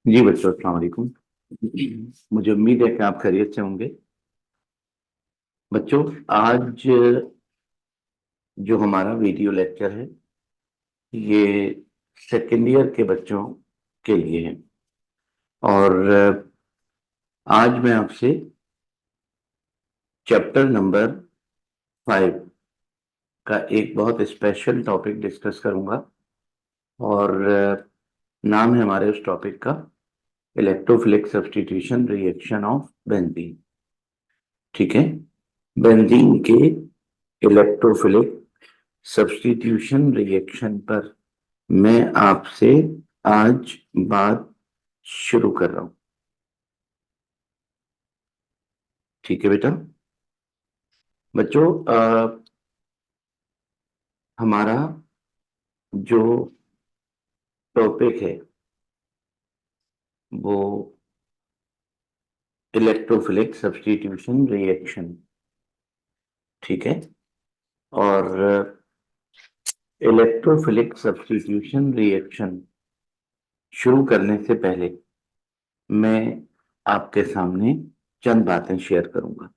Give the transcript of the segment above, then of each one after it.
जी बच्चों, अस्सलाम वालेकुम। मुझे उम्मीद है कि आप खैरियत से होंगे। बच्चों, आज जो हमारा वीडियो लेक्चर है ये सेकेंड ईयर के बच्चों के लिए है। और आज मैं आपसे चैप्टर नंबर 5 का एक बहुत स्पेशल टॉपिक डिस्कस करूंगा। और नाम है हमारे उस टॉपिक का electrophilic substitution reaction of benzene. ठीक है। बेंजीन के इलेक्ट्रोफिलिक सब्स्टिट्यूशन रिएक्शन पर मैं आपसे आज बात शुरू कर रहा हूं। ठीक है बेटा। बच्चों, हमारा जो टॉपिक है वो इलेक्ट्रोफिलिक सब्स्टिट्यूशन रिएक्शन। ठीक है। और इलेक्ट्रोफिलिक सब्स्टिट्यूशन रिएक्शन शुरू करने से पहले मैं आपके सामने चंद बातें शेयर करूंगा।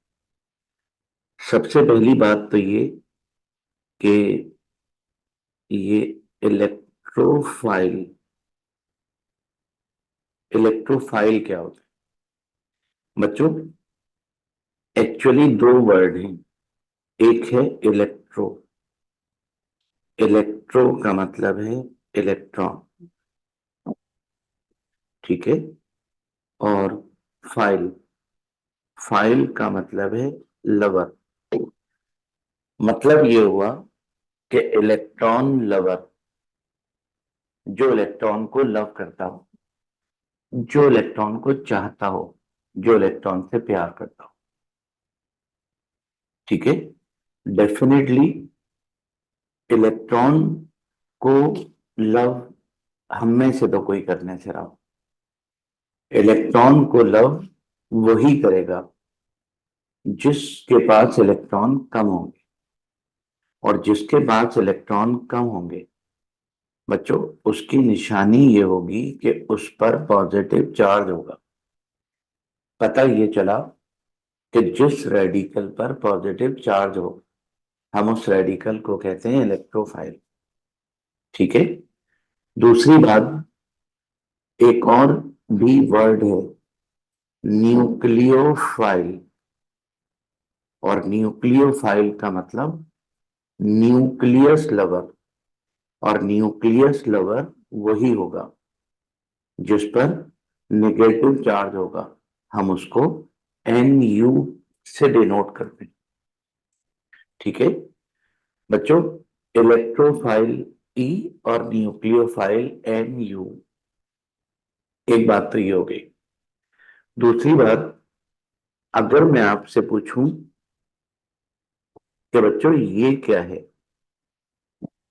सबसे पहली बात तो ये कि ये इलेक्ट्रोफाइल इलेक्ट्रोफाइल क्या होता है बच्चों? एक्चुअली दो वर्ड हैं। एक है इलेक्ट्रो। इलेक्ट्रो का मतलब है इलेक्ट्रॉन। ठीक है। और फाइल फाइल का मतलब है लवर। मतलब ये हुआ कि इलेक्ट्रॉन लवर, जो इलेक्ट्रॉन को लव करता हो, जो इलेक्ट्रॉन को चाहता हो, जो इलेक्ट्रॉन से प्यार करता हो। ठीक है। डेफिनेटली इलेक्ट्रॉन को लव हम में से तो कोई करने से रहा। इलेक्ट्रॉन को लव वही करेगा जिसके पास इलेक्ट्रॉन कम होंगे। और जिसके पास इलेक्ट्रॉन कम होंगे बच्चों, उसकी निशानी ये होगी कि उस पर पॉजिटिव चार्ज होगा। पता ये चला कि जिस रेडिकल पर पॉजिटिव चार्ज हो, हम उस रेडिकल को कहते हैं इलेक्ट्रोफाइल। ठीक है। दूसरी बात, एक और भी वर्ड है न्यूक्लियोफाइल। और न्यूक्लियोफाइल का मतलब न्यूक्लियस लवर। और न्यूक्लियस लवर वही होगा जिस पर नेगेटिव चार्ज होगा। हम उसको NU से डिनोट करते हैं। ठीक है बच्चों। इलेक्ट्रोफाइल E और न्यूक्लियोफाइल NU। एक बात तो ये हो गई। दूसरी बात, अगर मैं आपसे पूछूं कि बच्चों ये क्या है,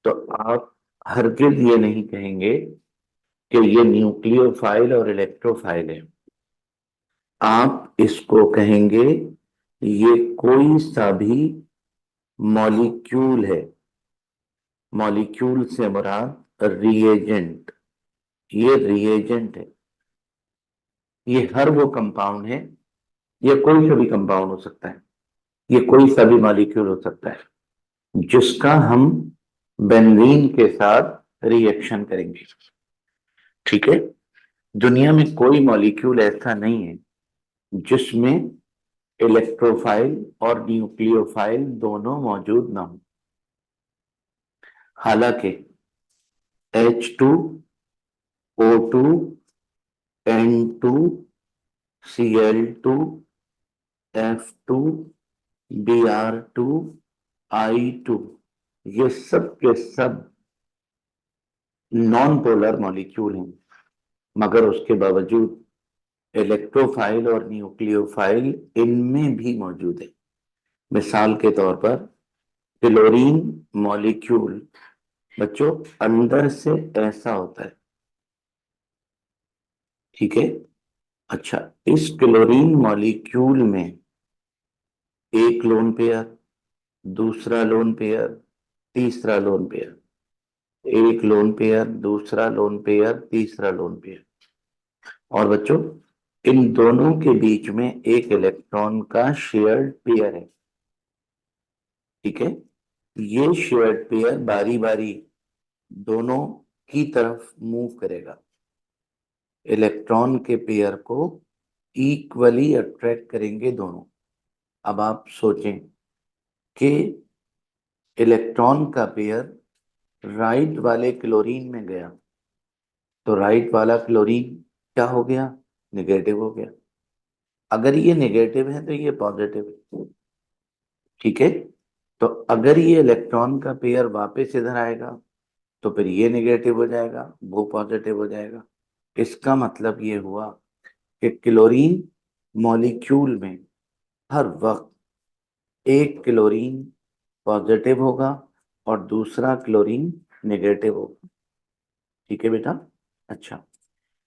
तो आप हरगिज ये नहीं कहेंगे कि ये न्यूक्लियोफाइल और इलेक्ट्रोफाइल है। आप इसको कहेंगे ये कोई सा भी मॉलिक्यूल है। मॉलिक्यूल से मुराद रिएजेंट। ये रिएजेंट है। ये हर वो कंपाउंड है, ये कोई सा भी कंपाउंड हो सकता है, ये कोई सा भी मॉलिक्यूल हो सकता है जिसका हम बेंजीन के साथ रिएक्शन करेंगे। ठीक है। दुनिया में कोई मॉलिक्यूल ऐसा नहीं है जिसमें इलेक्ट्रोफाइल और न्यूक्लियोफाइल दोनों मौजूद ना हो। हालांकि H2O2 N2 Cl2 F2Br2 I2, ये सब के सब नॉन पोलर मॉलिक्यूल हैं। मगर उसके बावजूद इलेक्ट्रोफाइल और न्यूक्लियोफाइल इनमें भी मौजूद है। मिसाल के तौर पर क्लोरीन मॉलिक्यूल बच्चों अंदर से ऐसा होता है। ठीक है। अच्छा, इस क्लोरीन मॉलिक्यूल में एक लोन पेयर, दूसरा लोन पेयर, तीसरा लोन पेयर, एक लोन पेयर, दूसरा लोन पेयर, तीसरा लोन पेयर। और बच्चों इन दोनों के बीच में एक इलेक्ट्रॉन का शेयर्ड पेयर है, ठीक है। ये शेयर्ड पेयर बारी बारी दोनों की तरफ मूव करेगा, इलेक्ट्रॉन के पेयर को इक्वली अट्रैक्ट करेंगे दोनों। अब आप सोचें कि इलेक्ट्रॉन का पेयर राइट वाले क्लोरीन में गया तो राइट वाला क्लोरीन क्या हो गया, नेगेटिव हो गया। अगर ये नेगेटिव है तो ये पॉजिटिव है, ठीक है। तो अगर ये इलेक्ट्रॉन का पेयर वापस इधर आएगा तो फिर ये नेगेटिव हो जाएगा, वो पॉजिटिव हो जाएगा। इसका मतलब ये हुआ कि क्लोरीन मॉलिक्यूल में हर वक्त एक क्लोरीन पॉजिटिव होगा और दूसरा क्लोरीन नेगेटिव होगा, ठीक है बेटा। अच्छा,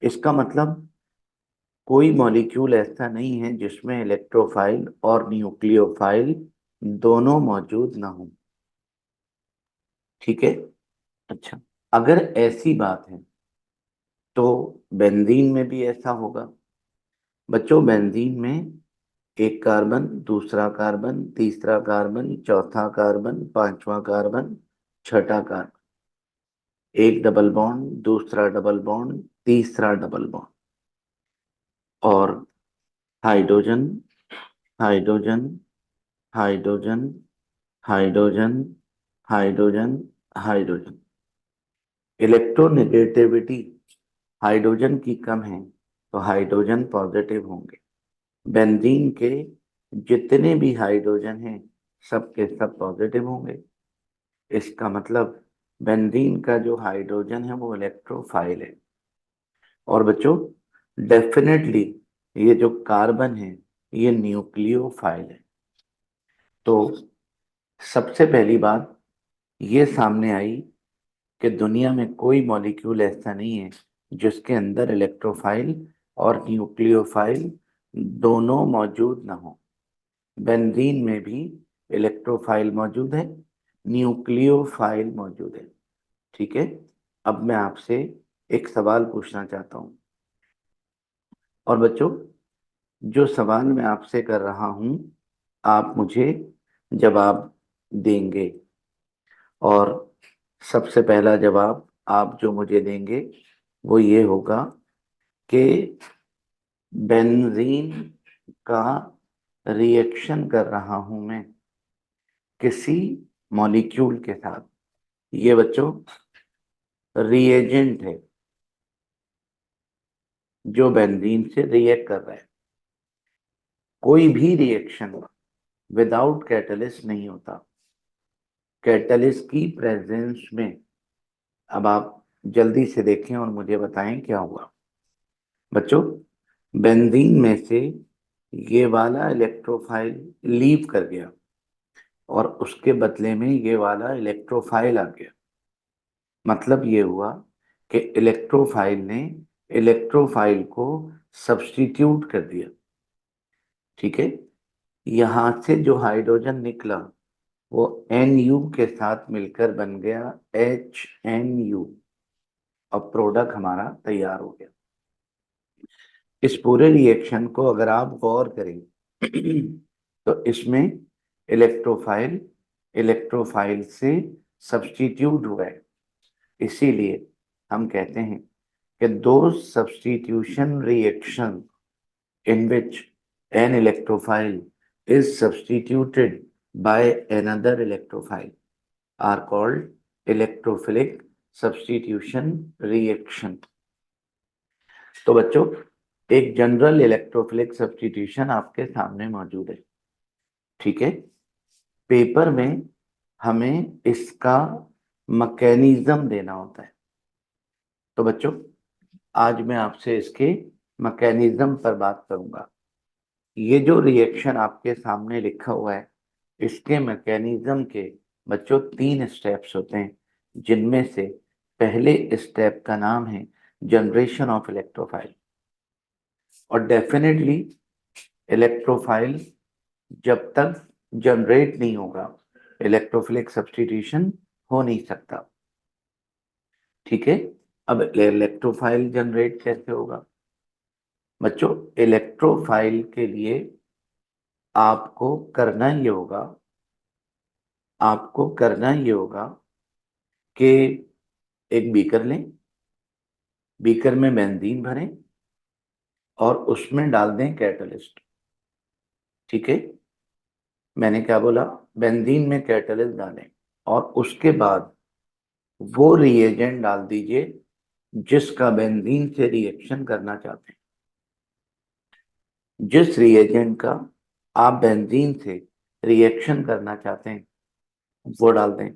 इसका मतलब कोई मॉलिक्यूल ऐसा नहीं है जिसमें इलेक्ट्रोफाइल और न्यूक्लियोफाइल दोनों मौजूद ना हो, ठीक है। अच्छा, अगर ऐसी बात है तो बेंजीन में भी ऐसा होगा। बच्चों बेंजीन में एक कार्बन, दूसरा कार्बन, तीसरा कार्बन, चौथा कार्बन, पांचवा कार्बन, छठा कार्बन, एक डबल बॉन्ड, दूसरा डबल बॉन्ड, तीसरा डबल बॉन्ड, और hydrogen, hydrogen, hydrogen, hydrogen, hydrogen, hydrogen. Electronegativity hydrogen की कम है तो हाइड्रोजन पॉजिटिव होंगे। बेंजीन के जितने भी हाइड्रोजन हैं सब के सब पॉजिटिव होंगे। इसका मतलब बेंजीन का जो हाइड्रोजन है वो इलेक्ट्रोफाइल है। और बच्चों डेफिनेटली ये जो कार्बन है ये न्यूक्लियोफाइल है। तो सबसे पहली बात ये सामने आई कि दुनिया में कोई मॉलिक्यूल ऐसा नहीं है जिसके अंदर इलेक्ट्रोफाइल और न्यूक्लियोफाइल दोनों मौजूद ना हो। बेंजीन में भी इलेक्ट्रोफाइल मौजूद है, न्यूक्लियोफाइल मौजूद है, ठीक है। अब मैं आपसे एक सवाल पूछना चाहता हूं, और बच्चों जो सवाल मैं आपसे कर रहा हूं आप मुझे जवाब देंगे। और सबसे पहला जवाब आप जो मुझे देंगे वो ये होगा कि बेंजीन का रिएक्शन कर रहा हूं मैं किसी मॉलिक्यूल के साथ। ये बच्चों रिएजेंट है जो बेंजीन से रिएक्ट कर रहा है। कोई भी रिएक्शन विदाउट कैटलिस्ट नहीं होता, कैटलिस्ट की प्रेजेंस में। अब आप जल्दी से देखें और मुझे बताएं क्या हुआ। बच्चों बेंजीन में से ये वाला इलेक्ट्रोफाइल लीव कर गया और उसके बदले में ये वाला इलेक्ट्रोफाइल आ गया। मतलब ये हुआ कि इलेक्ट्रोफाइल ने इलेक्ट्रोफाइल को सब्स्टिट्यूट कर दिया, ठीक है। यहां से जो हाइड्रोजन निकला वो NU के साथ मिलकर बन गया HNU। अब प्रोडक्ट हमारा तैयार हो गया। इस पूरे रिएक्शन को अगर आप गौर करें तो इसमें इलेक्ट्रोफाइल इलेक्ट्रोफाइल से सब्स्टिट्यूट हुआ है। इसीलिए हम कहते हैं कि दो substitution reaction in which an electrophile is substituted by another electrophile are called electrophilic substitution reaction। तो बच्चों एक जनरल इलेक्ट्रोफिलिक सब्स्टिट्यूशन आपके सामने मौजूद है, ठीक है। पेपर में हमें इसका मैकेनिज्म देना होता है। तो बच्चों आज मैं आपसे इसके मैकेनिज्म पर बात करूंगा। ये जो रिएक्शन आपके सामने लिखा हुआ है इसके मैकेनिज्म के बच्चों 3 स्टेप्स होते हैं, जिनमें से पहले स्टेप का नाम है जनरेशन ऑफ इलेक्ट्रोफाइल। और डेफिनेटली इलेक्ट्रोफाइल जब तक जनरेट नहीं होगा इलेक्ट्रोफिलिक सब्स्टिट्यूशन हो नहीं सकता, ठीक है। अब इलेक्ट्रोफाइल जनरेट कैसे होगा? बच्चों इलेक्ट्रोफाइल के लिए आपको करना ये होगा, आपको करना ये होगा कि एक बीकर लें, बीकर में बेंजीन भरें और उसमें डाल दें कैटलिस्ट। ठीक है, मैंने क्या बोला, बेंजीन में कैटलिस्ट डालें और उसके बाद वो रिएजेंट डाल दीजिए जिसका बेंजीन से रिएक्शन करना चाहते हैं। जिस रिएजेंट का आप बेंजीन से रिएक्शन करना चाहते हैं वो डाल दें।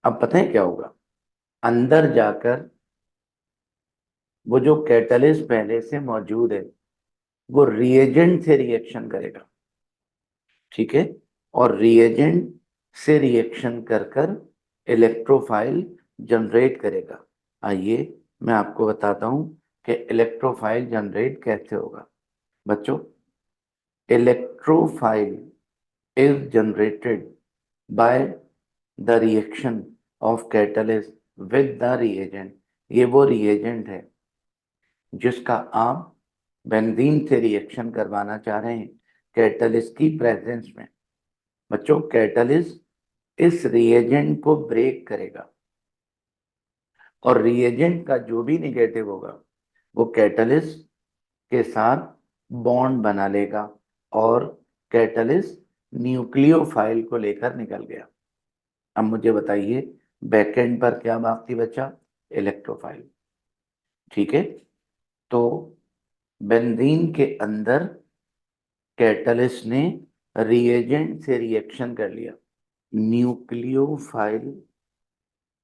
अब पता है क्या होगा, अंदर जाकर वो जो कैटलिस्ट पहले से मौजूद है वो रिएजेंट से रिएक्शन करेगा। ठीक है, और रिएजेंट से रिएक्शन कर कर इलेक्ट्रोफाइल जनरेट करेगा। आइए मैं आपको बताता हूं कि इलेक्ट्रोफाइल जनरेट कैसे होगा। बच्चों electrophile is generated by the reaction of catalyst with the reagent। ये वो reagent है जिसका आप बेंजीन से रिएक्शन करवाना चाह रहे हैं कैटलिस्ट की प्रेजेंस में। बच्चों कैटलिस्ट इस रिएजेंट को ब्रेक करेगा और रिएजेंट का जो भी निगेटिव होगा वो कैटलिस्ट के साथ बॉन्ड बना लेगा और कैटलिस्ट न्यूक्लियोफाइल को लेकर निकल गया। अब मुझे बताइए बैकएंड पर क्या बाकी बचा, इलेक्ट्रोफाइल। ठीक है, तो बेंजीन के अंदर कैटलिस्ट ने रिएजेंट से रिएक्शन कर लिया, न्यूक्लियोफाइल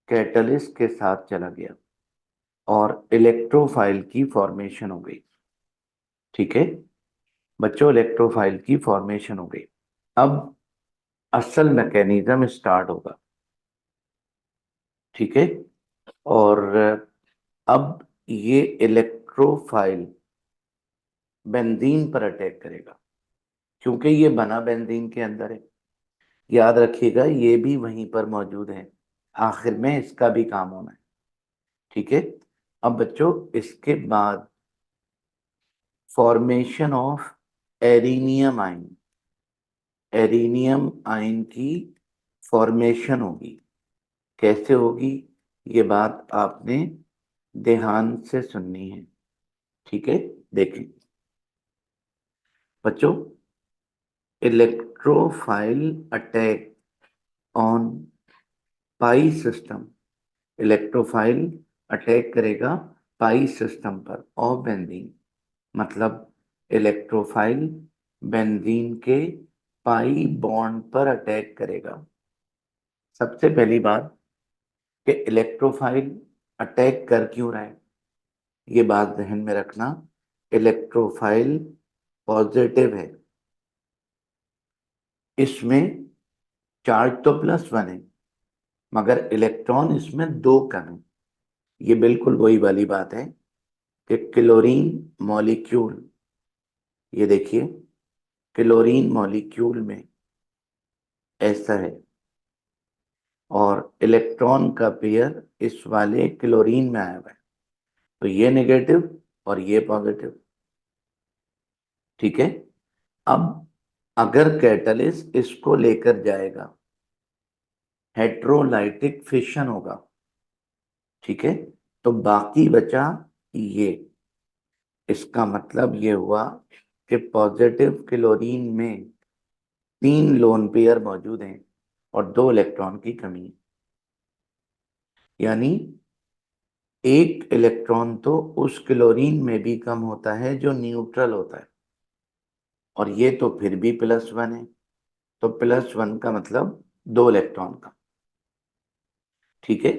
कैटलिस्ट के साथ चला गया और इलेक्ट्रोफाइल की फॉर्मेशन हो गई। ठीक है बच्चों, इलेक्ट्रोफाइल की फॉर्मेशन हो गई। अब असल मैकेनिज्म स्टार्ट होगा। ठीक है, और अब ये इलेक्ट्रोफाइल बेंजीन पर अटैक करेगा क्योंकि ये बना बेंजीन के अंदर है। याद रखिएगा ये भी वहीं पर मौजूद है, आखिर में इसका भी काम होना है। ठीक है, अब बच्चों इसके बाद फॉर्मेशन ऑफ एरिनियम आयन, एरिनियम आयन की फॉर्मेशन होगी। कैसे होगी ये बात आपने ध्यान से सुननी है। ठीक है, देखें बच्चों, electrophile attack on pi system, electrophile attack करेगा पाई सिस्टम पर ऑफ बेंजीन। मतलब इलेक्ट्रोफाइल बेंजीन के पाई बॉन्ड पर अटैक करेगा। सबसे पहली बात कि इलेक्ट्रोफाइल अटैक कर क्यों रहा है ये बात ध्यान में रखना। इलेक्ट्रोफाइल पॉजिटिव है, इसमें चार्ज तो +1 है मगर इलेक्ट्रॉन इसमें 2 कम है। ये बिल्कुल वही वाली बात है कि क्लोरीन मॉलिक्यूल, ये देखिए क्लोरीन मॉलिक्यूल में ऐसा है और इलेक्ट्रॉन का पेयर इस वाले क्लोरीन में आया हुआ है, तो ये नेगेटिव और ये पॉजिटिव। ठीक है, अब अगर कैटलिस्ट इसको लेकर जाएगा हेट्रोलाइटिक फिशन होगा। ठीक है, तो बाकी बचा ये। इसका मतलब ये हुआ कि पॉजिटिव क्लोरीन में 3 लोन पेयर मौजूद हैं और 2 इलेक्ट्रॉन की कमी है। यानी एक इलेक्ट्रॉन तो उस क्लोरीन में भी कम होता है जो न्यूट्रल होता है, और ये तो फिर भी +1 है, तो +1 का मतलब 2 इलेक्ट्रॉन का। ठीक है,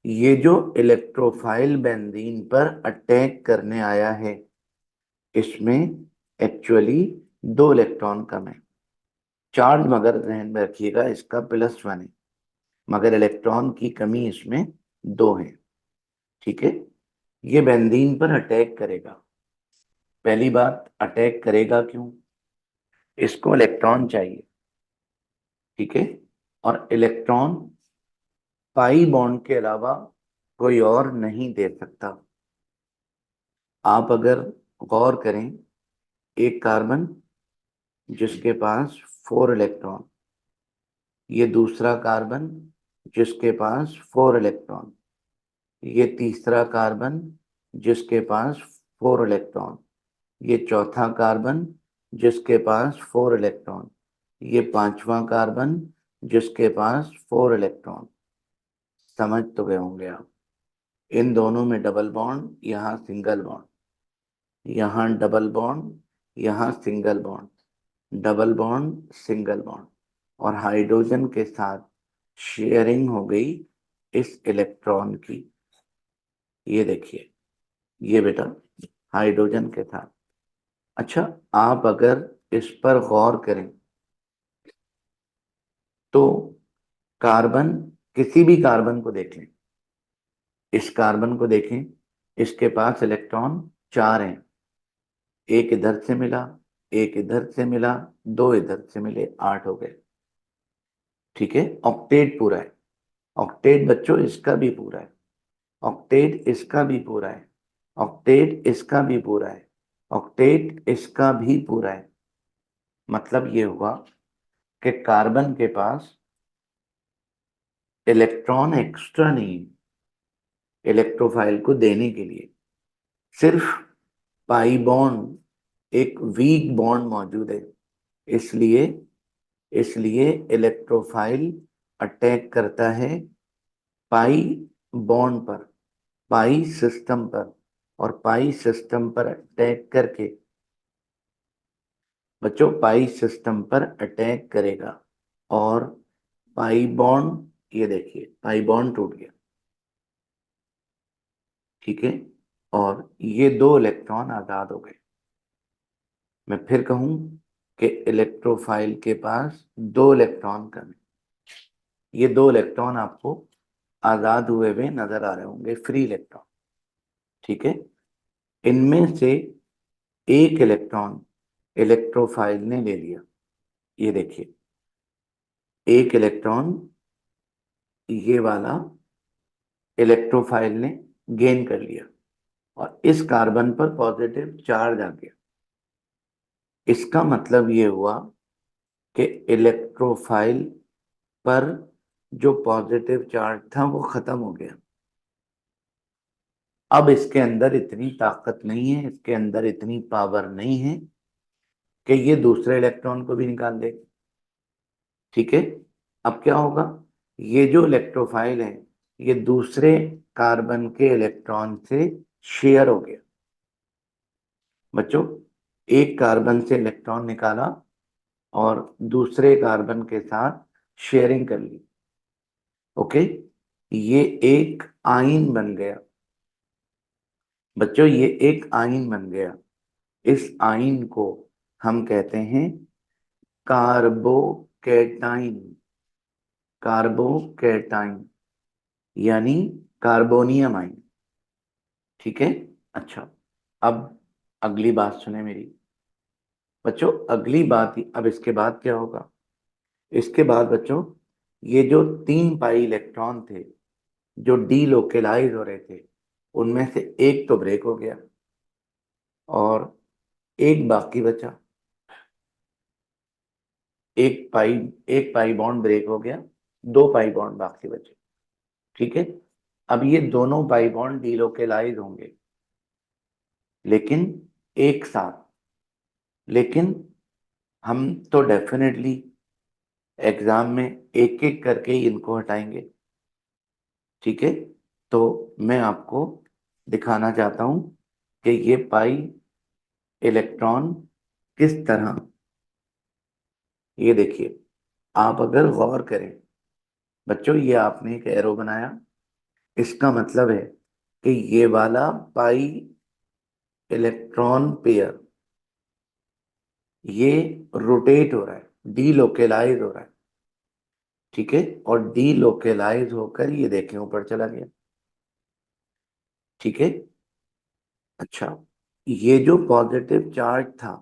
ये जो इलेक्ट्रोफाइल बेंजीन पर अटैक करने आया है इसमें एक्चुअली 2 इलेक्ट्रॉन कम है। चार्ज मगर ध्यान में रखिएगा इसका +1 है मगर इलेक्ट्रॉन की कमी इसमें 2 है। ठीक है, ये बेंजीन पर अटैक करेगा। पहली बात, अटैक करेगा क्यों, इसको इलेक्ट्रॉन चाहिए। ठीक है, और इलेक्ट्रॉन पाई बॉन्ड के अलावा कोई और नहीं दे सकता। आप अगर गौर करें, एक कार्बन जिसके पास 4 इलेक्ट्रॉन, ये दूसरा कार्बन जिसके पास 4 इलेक्ट्रॉन, ये तीसरा कार्बन जिसके पास 4 इलेक्ट्रॉन, ये चौथा कार्बन जिसके पास 4 इलेक्ट्रॉन, ये पांचवा कार्बन जिसके पास 4 इलेक्ट्रॉन। समझ तो गए होंगे आप। इन दोनों में डबल बॉन्ड, यहाँ सिंगल बॉन्ड, यहाँ डबल बॉन्ड, यहाँ single bond, double bond single bond, और हाइड्रोजन के साथ शेयरिंग हो गई इस इलेक्ट्रॉन की। ये देखिए, ये बेटा हाइड्रोजन के साथ। अच्छा, आप अगर इस पर गौर करें तो कार्बन, किसी भी कार्बन को देख लें, इस कार्बन को देखें, इसके पास इलेक्ट्रॉन 4 हैं। एक इधर से मिला, एक इधर से मिला, 2 इधर से मिले, 8 हो गए। ठीक है, ऑक्टेट पूरा है। ऑक्टेट बच्चों इसका भी पूरा है, ऑक्टेट इसका भी पूरा है, ऑक्टेट इसका भी पूरा है, ऑक्टेट इसका भी पूरा है। मतलब ये हुआ कि कार्बन के पास इलेक्ट्रॉन एक्स्ट्रा नहीं है इलेक्ट्रोफाइल को देने के लिए। सिर्फ पाई बॉन्ड, एक वीक बॉन्ड मौजूद है, इसलिए इसलिए इलेक्ट्रोफाइल अटैक करता है पाई बॉन्ड पर, पाई सिस्टम पर, और पाई सिस्टम पर अटैक करके बच्चों पाई सिस्टम पर अटैक करेगा, और पाई बॉन्ड, ये देखिए पाई बॉन्ड टूट गया। ठीक है, और ये 2 इलेक्ट्रॉन आजाद हो गए। मैं फिर कहूं कि इलेक्ट्रोफाइल के पास 2 इलेक्ट्रॉन कम है। ये 2 इलेक्ट्रॉन आपको आजाद हुए हुए नजर आ रहे होंगे, फ्री इलेक्ट्रॉन। ठीक है, इनमें से एक इलेक्ट्रॉन इलेक्ट्रोफाइल ने ले लिया। ये देखिए, एक इलेक्ट्रॉन ये वाला इलेक्ट्रोफाइल ने गेन कर लिया, और इस कार्बन पर पॉजिटिव चार्ज आ गया। इसका मतलब ये हुआ कि इलेक्ट्रोफाइल पर जो पॉजिटिव चार्ज था वो खत्म हो गया। अब इसके अंदर इतनी ताकत नहीं है, इसके अंदर इतनी पावर नहीं है कि ये दूसरे इलेक्ट्रॉन को भी निकाल दे। ठीक है, अब क्या होगा, ये जो इलेक्ट्रोफाइल है ये दूसरे कार्बन के इलेक्ट्रॉन से शेयर हो गया। बच्चों, एक कार्बन से इलेक्ट्रॉन निकाला और दूसरे कार्बन के साथ शेयरिंग कर ली। ओके, ये एक आयन बन गया। बच्चों, ये एक आयन बन गया। इस आयन को हम कहते हैं कार्बोकैटाइन। कार्बोकैटाइन यानी कार्बोनियम आयन। ठीक है, अच्छा, अब अगली बात सुने मेरी। बच्चों, अगली बात, अब इसके बाद क्या होगा, इसके बाद बच्चों ये जो 3 पाई इलेक्ट्रॉन थे जो डीलोकेलाइज हो रहे थे, उनमें से एक तो ब्रेक हो गया और एक बाकी बचा। एक पाई बॉन्ड ब्रेक हो गया, 2 पाई बॉन्ड बाकी बचे। ठीक है, अब ये दोनों पाई बॉन्ड डीलोकेलाइज होंगे, लेकिन एक साथ। लेकिन हम तो डेफिनेटली एग्जाम में एक एक करके ही इनको हटाएंगे। ठीक है, तो मैं आपको दिखाना चाहता हूं कि ये पाई इलेक्ट्रॉन किस तरह, ये देखिए, आप अगर गौर करें बच्चों, ये आपने एक एरो बनाया, इसका मतलब है कि ये वाला पाई इलेक्ट्रॉन पेयर ये रोटेट हो रहा है, डीलोकेलाइज हो रहा है। ठीक है, और डीलोकेलाइज होकर ये देखें ऊपर चला गया। ठीक है, अच्छा, ये जो पॉजिटिव चार्ज था,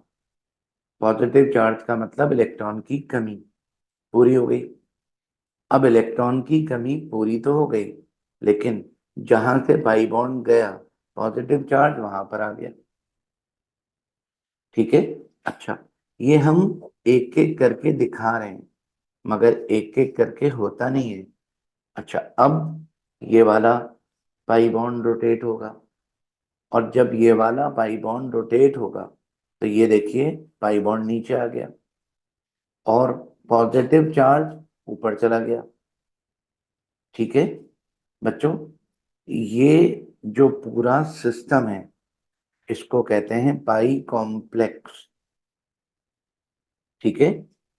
पॉजिटिव चार्ज का मतलब इलेक्ट्रॉन की कमी पूरी हो गई। अब इलेक्ट्रॉन की कमी पूरी तो हो गई, लेकिन जहां से पाई बॉन्ड गया पॉजिटिव चार्ज वहां पर आ गया। ठीक है। अच्छा, ये हम एक एक करके दिखा रहे हैं, मगर एक एक करके होता नहीं है। अच्छा, अब ये वाला पाई बॉन्ड रोटेट होगा, और जब ये वाला पाई बॉन्ड रोटेट होगा तो ये देखिए पाई बॉन्ड नीचे आ गया और पॉजिटिव चार्ज ऊपर चला गया। ठीक है बच्चों, ये जो पूरा सिस्टम है इसको कहते हैं पाई कॉम्प्लेक्स। ठीक है,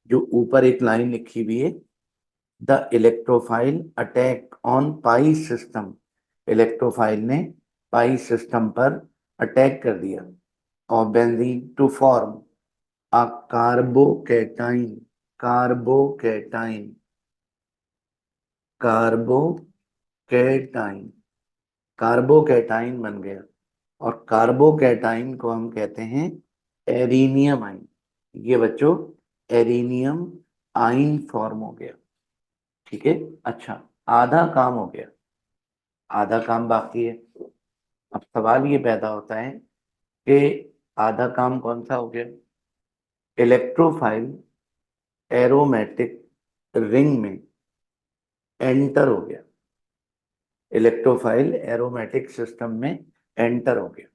जो ऊपर एक लाइन लिखी हुई है, the electrophile attack on pi system. Electrophile ने पाई सिस्टम पर अटैक कर दिया और benzene to form a carbocation. Carbocation, carbocation, carbocation बन गया। और कार्बोकैटाइन को हम कहते हैं एरीनियम आइन। ये बच्चों एरीनियम आइन फॉर्म हो गया। ठीक है। अच्छा, आधा काम हो गया, आधा काम बाकी है। अब सवाल ये पैदा होता है कि आधा काम कौन सा हो गया। इलेक्ट्रोफाइल एरोमेटिक रिंग में एंटर हो गया। इलेक्ट्रोफाइल एरोमेटिक सिस्टम में एंटर हो गया।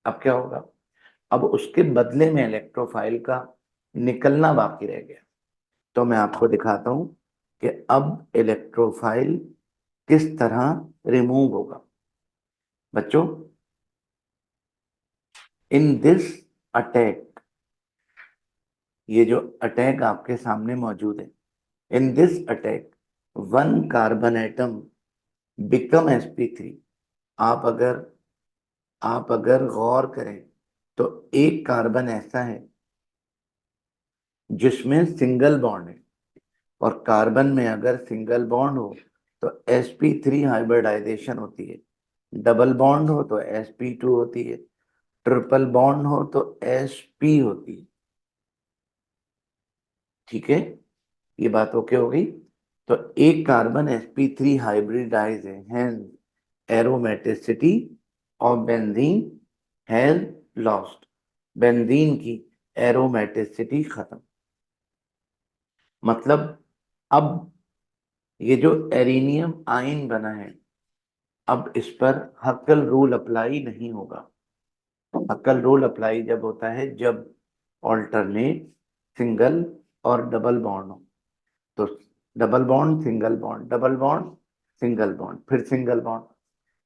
अब क्या होगा, अब उसके बदले में इलेक्ट्रोफाइल का निकलना बाकी रह गया। तो मैं आपको दिखाता हूं कि अब इलेक्ट्रोफाइल किस तरह रिमूव होगा। बच्चों, इन दिस अटैक, ये जो अटैक आपके सामने मौजूद है, in this attack one carbon atom become sp3। आप अगर आप अगर गौर करें तो एक कार्बन ऐसा है जिसमें सिंगल बॉन्ड है, और कार्बन में अगर सिंगल बॉन्ड हो तो sp3 हाइब्रिडाइजेशन होती है, डबल बॉन्ड हो तो sp2 होती है, ट्रिपल बॉन्ड हो तो sp होती है। ठीक है, ये बात ओके हो गई। तो एक कार्बन sp3 हाइब्रिडाइज है, hence aromaticity of benzene has lost. Benzene की एरोमेटिसिटी खत्म। मतलब अब ये जो एरीनियम आयन बना है, अब इस पर हक्कल रूल अप्लाई नहीं होगा। हक्कल रूल अप्लाई जब होता है जब ऑल्टरनेट सिंगल और डबल बॉन्ड हो। तो double bond single bond, double bond single bond, फिर सिंगल बॉन्ड।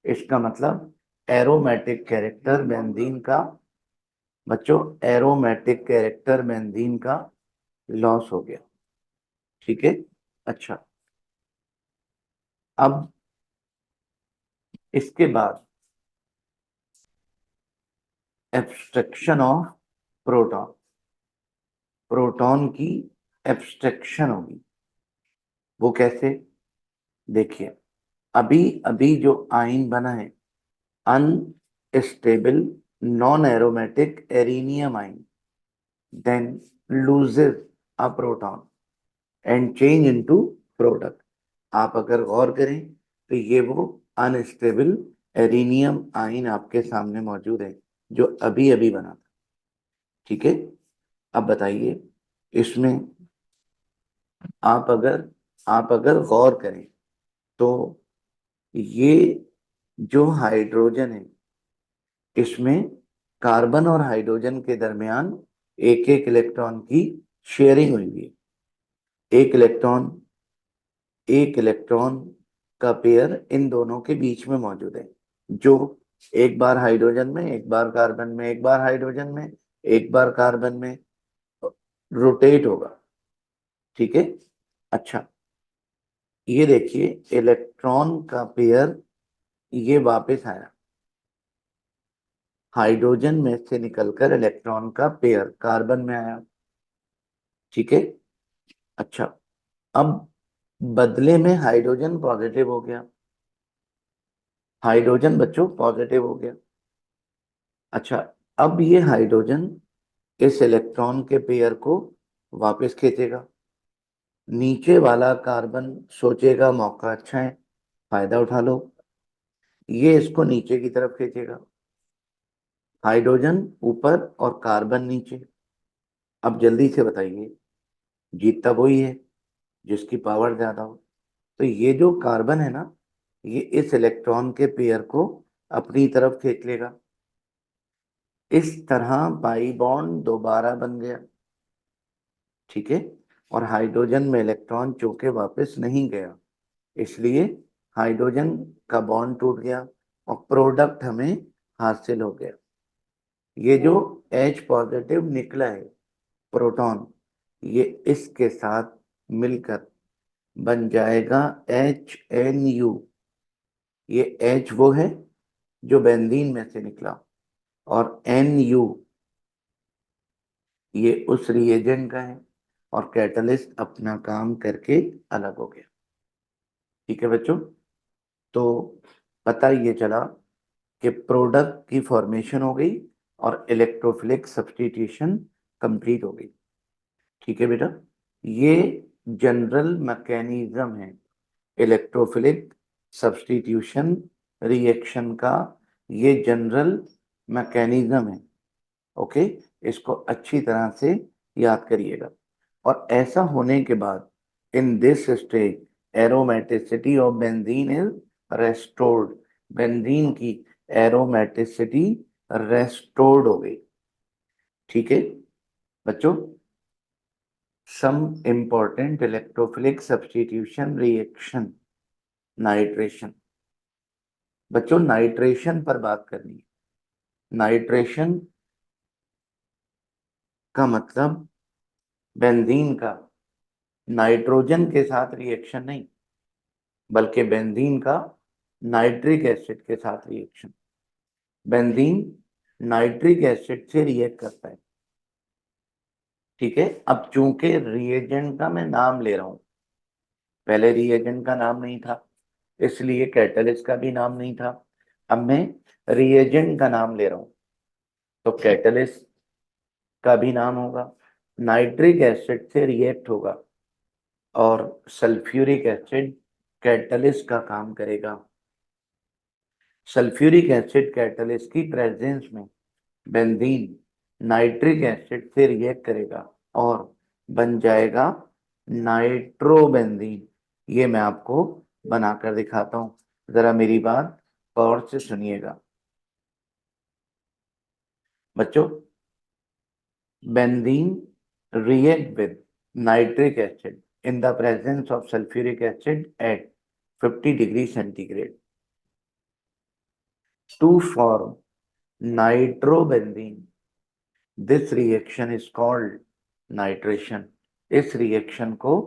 इसका मतलब एरोमेटिक कैरेक्टर बेंजीन का, बच्चों एरोमेटिक कैरेक्टर बेंजीन का लॉस हो गया। ठीक है। अच्छा, अब इसके बाद एब्स्ट्रक्शन ऑफ प्रोटॉन, प्रोटॉन की एब्स्ट्रक्शन होगी। वो कैसे, देखिए अभी अभी जो आयन बना है unstable non aromatic arenium ion then loses a proton and change into product। आप अगर गौर करें तो ये वो अनस्टेबल एरीनियम आयन आपके सामने मौजूद है जो अभी अभी बना था। ठीक है, अब बताइए इसमें आप अगर गौर करें तो ये जो हाइड्रोजन है इसमें कार्बन और हाइड्रोजन के दरमियान एक एक इलेक्ट्रॉन की शेयरिंग हुई है। एक इलेक्ट्रॉन एक इलेक्ट्रॉन का पेयर इन दोनों के बीच में मौजूद है, जो एक बार हाइड्रोजन में, एक बार कार्बन में, एक बार हाइड्रोजन में, एक बार कार्बन में रोटेट होगा। ठीक है। अच्छा, ये देखिए इलेक्ट्रॉन का पेयर ये वापस आया, हाइड्रोजन में से निकलकर इलेक्ट्रॉन का पेयर कार्बन में आया। ठीक है। अच्छा, अब बदले में हाइड्रोजन पॉजिटिव हो गया, हाइड्रोजन बच्चों पॉजिटिव हो गया। अच्छा, अब ये हाइड्रोजन इस इलेक्ट्रॉन के पेयर को वापस खींचेगा। नीचे वाला कार्बन सोचेगा मौका अच्छा है, फायदा उठा लो, ये इसको नीचे की तरफ खींचेगा। हाइड्रोजन ऊपर और कार्बन नीचे। अब जल्दी से बताइए, जीतता वही है जिसकी पावर ज्यादा हो। तो ये जो कार्बन है ना, ये इस इलेक्ट्रॉन के पेयर को अपनी तरफ खींच लेगा। इस तरह पाई बॉन्ड दोबारा बन गया। ठीक है। और हाइड्रोजन में इलेक्ट्रॉन चूंकि वापस नहीं गया, इसलिए हाइड्रोजन का बॉन्ड टूट गया और प्रोडक्ट हमें हासिल हो गया। ये जो H पॉजिटिव निकला है प्रोटॉन, ये इसके साथ मिलकर बन जाएगा HNu। ये H वो है जो बेंजीन में से निकला, और Nu ये उस रिएजेंट का है, और कैटलिस्ट अपना काम करके अलग हो गया। ठीक है बच्चों, तो पता ये चला कि प्रोडक्ट की फॉर्मेशन हो गई और इलेक्ट्रोफिलिक सब्स्टिट्यूशन कंप्लीट हो गई। ठीक है बेटा, ये जनरल मैकेनिज्म है इलेक्ट्रोफिलिक सब्स्टिट्यूशन रिएक्शन का। ये जनरल मैकेनिज्म है। ओके, इसको अच्छी तरह से याद करिएगा। और ऐसा होने के बाद in this stage aromaticity of benzene is restored. Benzene की एरोमेटिसिटी रेस्टोर्ड हो गई। ठीक है बच्चों, some important electrophilic substitution reaction. Nitration. बच्चों नाइट्रेशन पर बात करनी है। नाइट्रेशन का मतलब बेंजीन का नाइट्रोजन के साथ रिएक्शन नहीं, बल्कि बेंजीन का नाइट्रिक एसिड के साथ रिएक्शन। बेंजीन नाइट्रिक एसिड से रिएक्ट करता है। ठीक है। अब चूंकि रिएजेंट का मैं नाम ले रहा हूं, पहले रिएजेंट का नाम नहीं था, इसलिए कैटलिस्ट का भी नाम नहीं था। अब मैं रिएजेंट का नाम ले रहा हूं, तो कैटलिस्ट का भी नाम होगा। नाइट्रिक एसिड से रिएक्ट होगा और सल्फ्यूरिक एसिड कैटलिस्ट का काम करेगा। सल्फ्यूरिक एसिड कैटलिस्ट की प्रेजेंस में बेंजीन नाइट्रिक एसिड से रिएक्ट करेगा और बन जाएगा नाइट्रोबेंजीन। ये मैं आपको बनाकर दिखाता हूं, जरा मेरी बात गौर से सुनिएगा बच्चों। Benzene react with nitric acid in the presence of sulfuric acid at 50 degree centigrade to form nitrobenzene. This reaction is called nitration. इस रिएक्शन को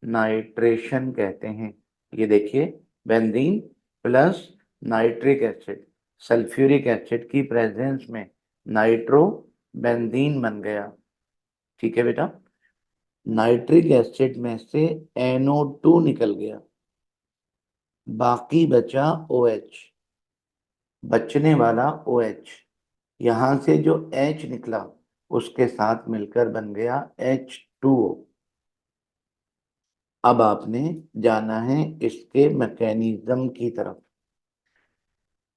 नाइट्रेशन कहते हैं। ये देखिए, benzene plus nitric acid sulphuric acid की प्रेजेंस में nitro benzene बन गया। ठीक है बेटा, नाइट्रिक एसिड में से NO2 निकल गया, बाकी बचा OH। बचने वाला OH यहां से जो H निकला उसके साथ मिलकर बन गया H2O। अब आपने जाना है इसके मैकेनिज्म की तरफ।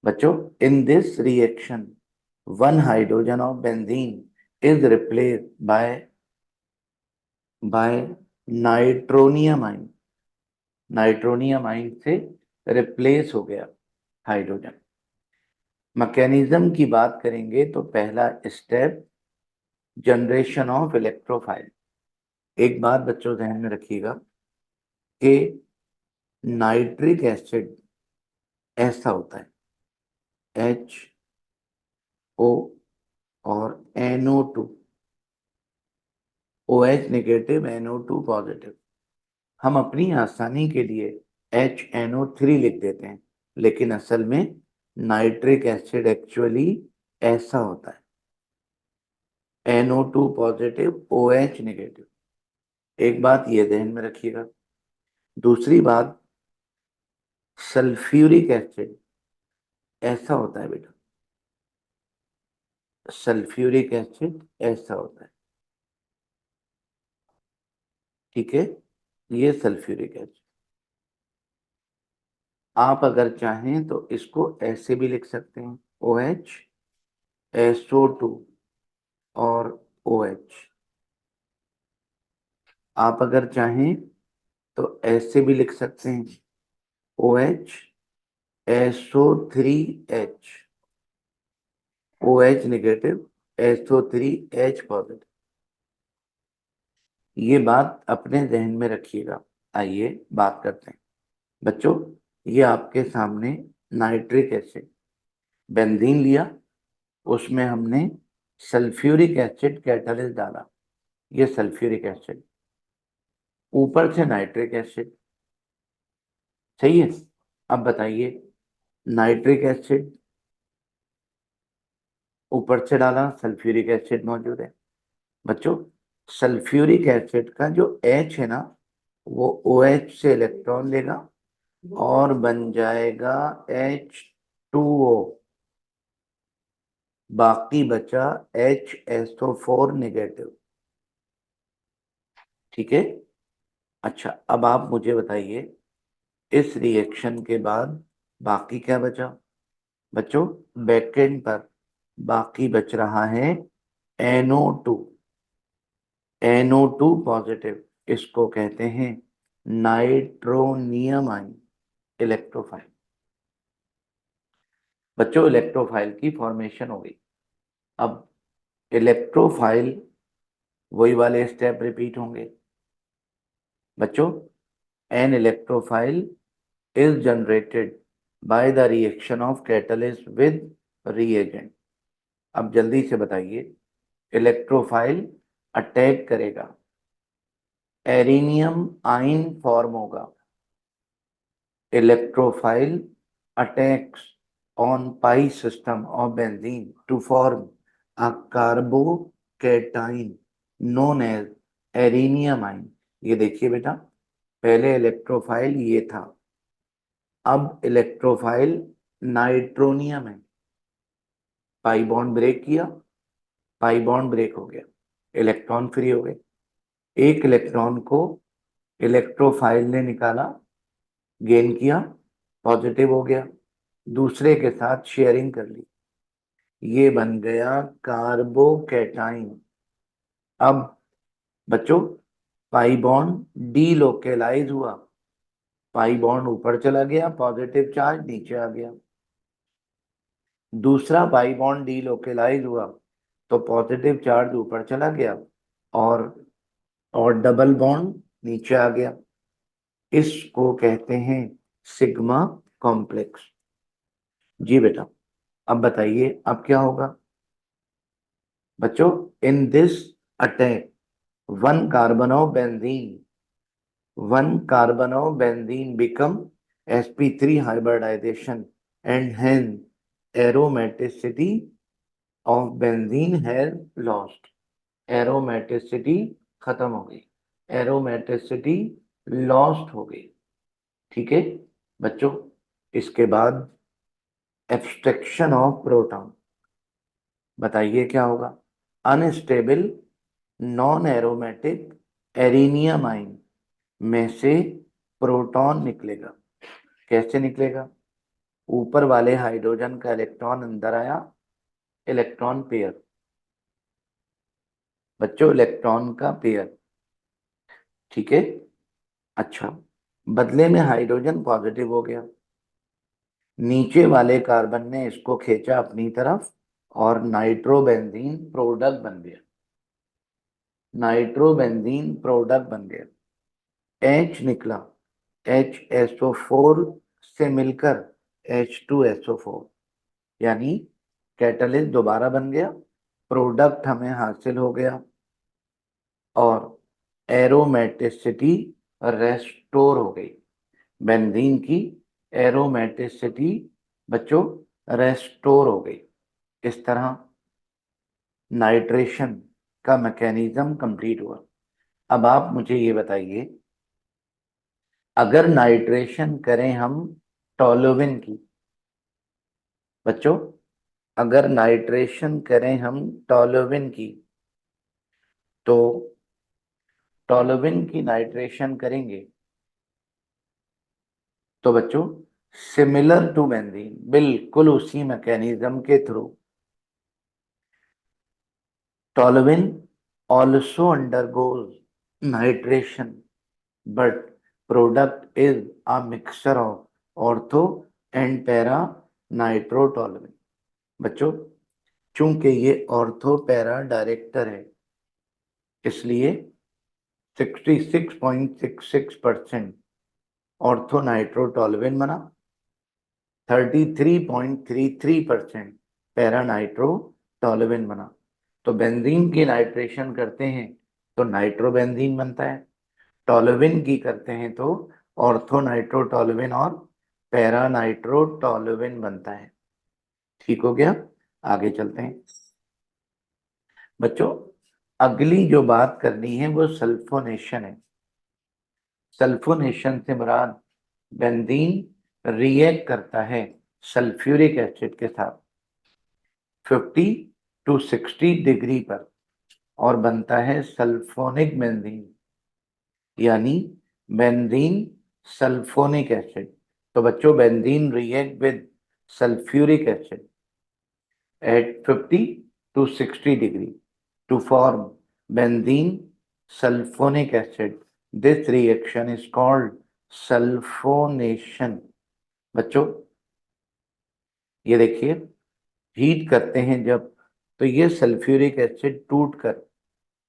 बच्चों, in this reaction one hydrogen of benzene is replaced by nitronium आइन। नाइट्रोनियम आइन से रिप्लेस हो गया हाइड्रोजन। मैकेनिज्म की बात करेंगे तो पहला स्टेप जनरेशन ऑफ इलेक्ट्रोफाइल। एक बात बच्चों ध्यान में रखिएगा कि नाइट्रिक एसिड ऐसा होता है HO और NO2, OH negative NO2 positive. हम अपनी आसानी के लिए HNO3 लिख देते हैं, लेकिन असल में नाइट्रिक एसिड एक्चुअली ऐसा होता है NO2 पॉजिटिव OH नेगेटिव। एक बात ये ध्यान में रखिएगा। दूसरी बात, सल्फ्यूरिक एसिड ऐसा होता है बेटा, सल्फ्यूरिक एसिड ऐसा होता है। ठीक है, ये सल्फ्यूरिक एसिड। आप अगर चाहें तो इसको ऐसे भी लिख सकते हैं OH SO2 और OH। आप अगर चाहें तो ऐसे भी लिख सकते हैं, OH SO3H, OH negative SO3H positive. ये बात अपने जहन में रखिएगा। आइए बात करते हैं बच्चों। ये आपके सामने नाइट्रिक एसिड, बेंजीन लिया, उसमें हमने सल्फ्यूरिक एसिड कैटालिस्ट डाला, ये सल्फ्यूरिक एसिड, ऊपर से नाइट्रिक एसिड। सही है। अब बताइए, नाइट्रिक एसिड ऊपर से डाला, सल्फ्यूरिक एसिड मौजूद है। बच्चों, सल्फ्यूरिक एसिड का जो H है ना, वो OH से इलेक्ट्रॉन लेगा और बन जाएगा H2O। बाकी बचा HSO4 नेगेटिव। ठीक है। अच्छा, अब आप मुझे बताइए, इस रिएक्शन के बाद बाकी क्या बचा? बच्चों, बैकेंड पर बाकी बच रहा है NO2। NO2 पॉजिटिव, इसको कहते हैं नाइट्रोनियम आयन इलेक्ट्रोफाइल। बच्चों, इलेक्ट्रोफाइल की फॉर्मेशन हो गई। अब इलेक्ट्रोफाइल, वही वाले स्टेप रिपीट होंगे बच्चों। An electrophile is generated by the reaction of catalyst with reagent. अब जल्दी से बताइए, इलेक्ट्रोफाइल अटैक करेगा, एरिनियम आयन फॉर्म होगा। Electrophile attacks on pi system of benzene to form a carbocation known as arenium ion. ये देखिए बेटा, पहले इलेक्ट्रोफाइल ये था, अब इलेक्ट्रोफाइल नाइट्रोनियम है। पाई बॉन्ड ब्रेक किया, पाई बॉन्ड ब्रेक हो गया, इलेक्ट्रॉन फ्री हो गए। एक इलेक्ट्रॉन को इलेक्ट्रोफाइल ने निकाला, गेन किया, पॉजिटिव हो गया, दूसरे के साथ शेयरिंग कर ली, ये बन गया कार्बोकैटाइन। अब बच्चों, पाई बॉन्ड डीलोकेलाइज हुआ, पाई बॉन्ड ऊपर चला गया, पॉजिटिव चार्ज नीचे आ गया। दूसरा पाई बॉन्ड डीलोकेलाइज हुआ तो पॉजिटिव चार्ज ऊपर चला गया और डबल बॉन्ड नीचे आ गया। इसको कहते हैं सिग्मा कॉम्प्लेक्स। जी बेटा, अब बताइए अब क्या होगा? बच्चों, in this attack one carbon of benzene become sp3 hybridization, and hence aromaticity of benzene has lost। Aromaticity खत्म हो गई, एरोमेटिसिटी लॉस्ट हो गई। ठीक है बच्चों, इसके बाद एब्स्ट्रैक्शन ऑफ प्रोटॉन। बताइए क्या होगा? Unstable non aromatic arenium ion में से प्रोटॉन निकलेगा। कैसे निकलेगा? ऊपर वाले हाइड्रोजन का इलेक्ट्रॉन अंदर आया, इलेक्ट्रॉन पेयर। बच्चों, इलेक्ट्रॉन का पेयर। ठीक है। अच्छा, बदले में हाइड्रोजन पॉजिटिव हो गया, नीचे वाले कार्बन ने इसको खींचा अपनी तरफ और नाइट्रोबेंजीन प्रोडक्ट बन गया, नाइट्रोबेंजीन प्रोडक्ट बन गया। H निकला, HSO4 से मिलकर H2SO4, यानी कैटलिस्ट दोबारा बन गया, प्रोडक्ट हमें हासिल हो गया और एरोमेटिसिटी रेस्टोर हो गई। बेंजीन की एरोमेटिसिटी बच्चों रेस्टोर हो गई। इस तरह नाइट्रेशन का मैकेनिज्म कंप्लीट हुआ। अब आप मुझे ये बताइए, अगर नाइट्रेशन करें हम टोलुइन की, बच्चों अगर नाइट्रेशन करें हम टोलुइन की, तो टोलुइन की नाइट्रेशन करेंगे तो बच्चों सिमिलर टू बेंजीन, बिल्कुल उसी मैकेनिज्म के through toluene also undergoes nitration, but product is a mixture of ortho and para nitrotoluene. बच्चों, चूंकि ये ऑर्थो पैरा डायरेक्टर है, इसलिए 66.66% ऑर्थो नाइट्रोटोलुएन बना, 33.33% पैरा नाइट्रोटोलुएन बना। तो बेंजीन की नाइट्रेशन करते हैं तो नाइट्रोबेंजीन बनता है, टोलुएन की करते हैं तो ऑर्थो नाइट्रोटोलुएन और पैरा नाइट्रोटोलुएन बनता है। ठीक हो गया, आगे चलते हैं बच्चों। अगली जो बात करनी है वो सल्फोनेशन है। सल्फोनेशन से मुराद बेंजीन रिएक्ट करता है सल्फ्यूरिक एसिड के साथ 50 to 60 डिग्री पर और बनता है सल्फोनिक बेंजीन, यानी बेंजीन सल्फोनिक एसिड। तो बच्चों, benzene react with sulphuric acid at 50 to 60 degree to form benzene sulfonic acid. This reaction is called sulfonation. बच्चों, ये देखिए, हीट करते हैं जब, तो ये सल्फ्यूरिक एसिड टूटकर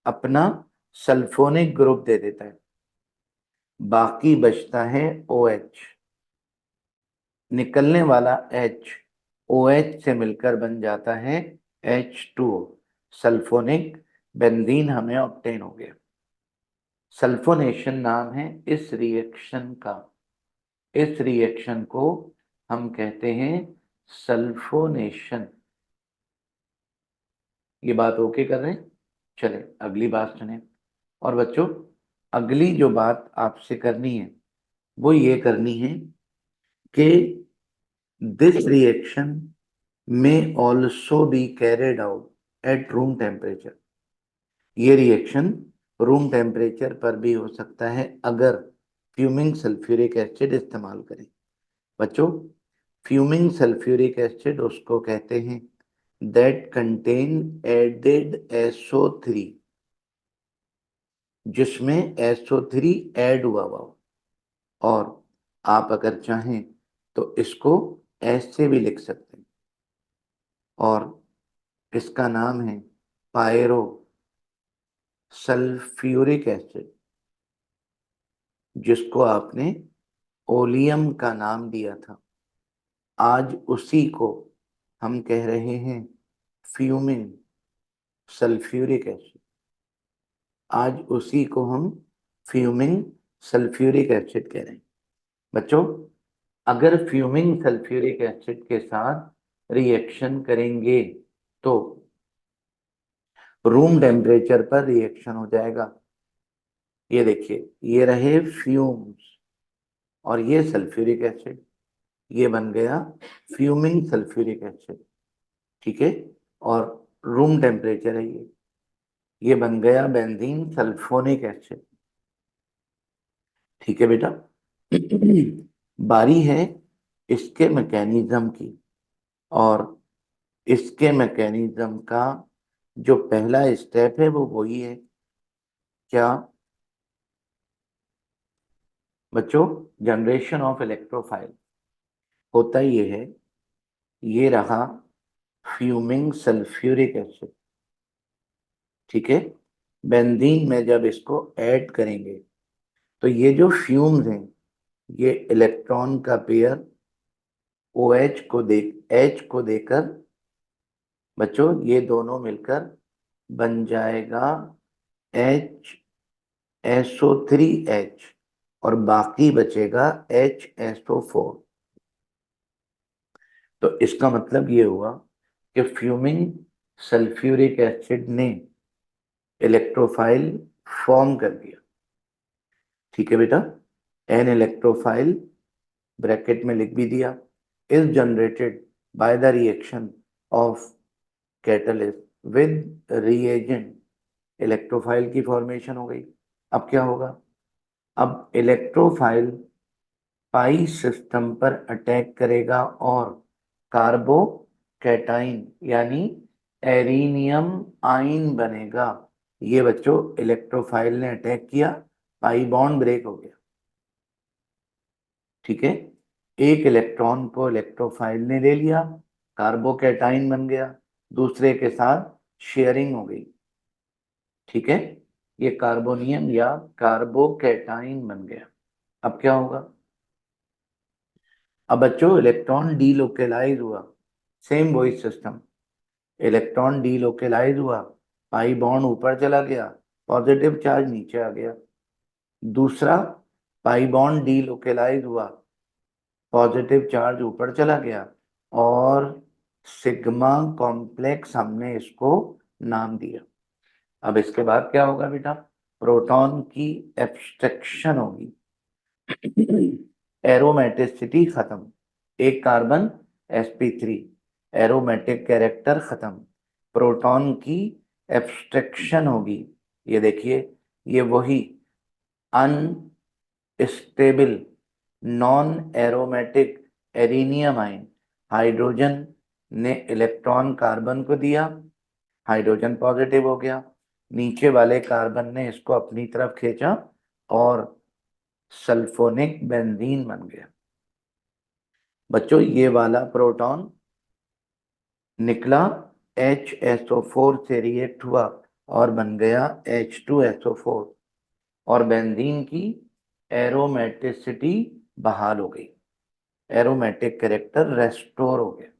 अपना सल्फोनिक ग्रुप दे देता है, बाकी बचता है OH। निकलने वाला H OH से मिलकर बन जाता है H2O, सल्फोनिक बेंजीन हमें ऑब्टेन हो गया। सल्फोनेशन नाम है इस रिएक्शन का। इस रिएक्शन को हम कहते हैं सल्फोनेशन। ये बात ओके कर रहे हैं? चले अगली बात सुने। और बच्चों, अगली जो बात आपसे करनी है वो ये करनी है कि this reaction may also be carried out at room temperature. ये रिएक्शन रूम टेम्परेचर पर भी हो सकता है अगर फ्यूमिंग सल्फ्यूरिक एसिड इस्तेमाल करें। बच्चों, फ्यूमिंग सल्फ्यूरिक एसिड उसको कहते हैं दैट कंटेन एडेड SO3, जिसमें SO3 ऐड हुआ हुआ हो। और आप अगर चाहें तो इसको ऐसे भी लिख सकते हैं, और इसका नाम है पायरो सल्फ्यूरिक एसिड, जिसको आपने ओलियम का नाम दिया था। आज उसी को हम कह रहे हैं फ्यूमिंग सल्फ्यूरिक एसिड। आज उसी को हम फ्यूमिंग सल्फ्यूरिक एसिड कह रहे हैं। बच्चों, अगर फ्यूमिंग सल्फ्यूरिक एसिड के साथ रिएक्शन करेंगे तो रूम टेम्परेचर पर रिएक्शन हो जाएगा। ये देखिए, ये रहे फ्यूम्स और ये सल्फ्यूरिक एसिड, ये बन गया फ्यूमिंग सल्फ्यूरिक एसिड। ठीक है, और रूम टेम्परेचर है ये बन गया बेंजीन सल्फोनिक एसिड। ठीक है बेटा, बारी है इसके मैकेनिज्म की। और इसके मैकेनिज्म का जो पहला स्टेप है वो वही है, क्या बच्चों? Generation of electrophile. होता ये है, ये रहा फ्यूमिंग सल्फ्यूरिक एसिड। ठीक है, बेंजीन में जब इसको ऐड करेंगे तो ये जो फ्यूम्स हैं, ये इलेक्ट्रॉन का पेयर OH को दे H को देकर बच्चों ये दोनों मिलकर बन जाएगा HSO3H और बाकी बचेगा HSO4। तो इसका मतलब ये हुआ कि फ्यूमिंग सल्फ्यूरिक एसिड ने इलेक्ट्रोफाइल फॉर्म कर दिया। ठीक है बेटा, एन इलेक्ट्रोफाइल ब्रैकेट में लिख भी दिया, is generated by the reaction of catalyst with reagent. Electrophile की फॉर्मेशन हो गई। अब क्या होगा? अब इलेक्ट्रोफाइल पाई सिस्टम पर अटैक करेगा और कार्बोकैटाइन यानी एरिनियम आइन बनेगा। ये बच्चों इलेक्ट्रोफाइल ने अटैक किया, पाई बॉन्ड ब्रेक हो गया। ठीक है, एक इलेक्ट्रॉन को इलेक्ट्रोफाइल ने ले लिया, कार्बोकैटाइन बन गया, दूसरे के साथ शेयरिंग हो गई। ठीक है, ये कार्बोनियम या कार्बोकैटाइन बन गया। अब क्या होगा? अब बच्चों इलेक्ट्रॉन डीलोकेलाइज हुआ, सेम वही सिस्टम। इलेक्ट्रॉन डीलोकेलाइज हुआ, पाई बॉन्ड ऊपर चला गया, पॉजिटिव चार्ज नीचे आ गया। दूसरा, पाई बॉन्ड डीलोकेलाइज हुआ, पॉजिटिव चार्ज ऊपर चला गया, और सिग्मा कॉम्प्लेक्स हमने इसको नाम दिया। अब इसके बाद क्या होगा बेटा? प्रोटॉन की एब्स्ट्रक्शन होगी, एरोमेटिसिटी खत्म, एक कार्बन sp3, एरोमेटिक कैरेक्टर खत्म, प्रोटॉन की एब्स्ट्रक्शन होगी। ये देखिए, ये वही unstable non aromatic arenium ion, hydrogen ने इलेक्ट्रॉन कार्बन को दिया, हाइड्रोजन पॉजिटिव हो गया, नीचे वाले कार्बन ने इसको अपनी तरफ खींचा और सल्फोनिक बेंजीन बन गया। बच्चों ये वाला प्रोटॉन निकला, HSO4 से रिएक्ट हुआ और बन गया H2SO4, और बेंजीन की एरोमेटिसिटी बहाल हो गई, एरोमेटिक कैरेक्टर रेस्टोर हो गया।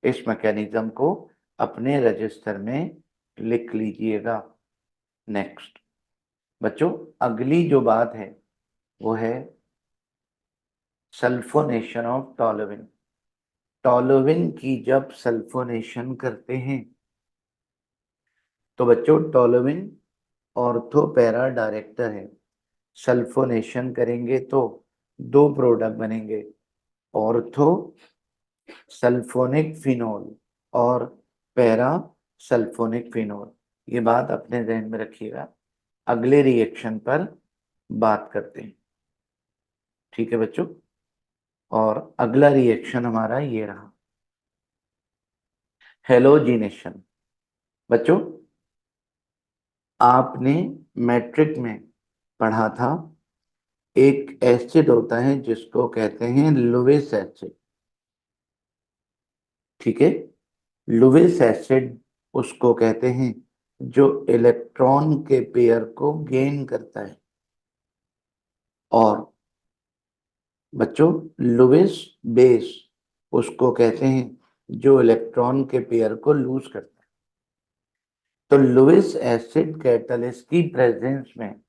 इस मैकेनिज्म को अपने रजिस्टर में लिख लीजिएगा। नेक्स्ट बच्चों, अगली जो बात है वो है सल्फोनेशन ऑफ टोलुइन। टोलुइन की जब सल्फोनेशन करते हैं तो बच्चों टोलुइन ऑर्थो पैरा डायरेक्टर है। सल्फोनेशन करेंगे तो दो प्रोडक्ट बनेंगे, ऑर्थो सल्फोनिक फिनोल और पैरा सल्फोनिक फिनोल। ये बात अपने ध्यान में रखिएगा, अगले रिएक्शन पर बात करते हैं। ठीक है बच्चों, और अगला रिएक्शन हमारा ये रहा, हेलोजिनेशन। बच्चों आपने मैट्रिक में पढ़ा था, एक एसिड होता है जिसको कहते हैं लुईस एसिड। ठीक है, लुईस एसिड उसको कहते हैं जो इलेक्ट्रॉन के पेयर को गेन करता है, और बच्चों लुईस बेस उसको कहते हैं जो इलेक्ट्रॉन के पेयर को लूज करता है। तो लुईस एसिड कैटलिस्ट की प्रेजेंस में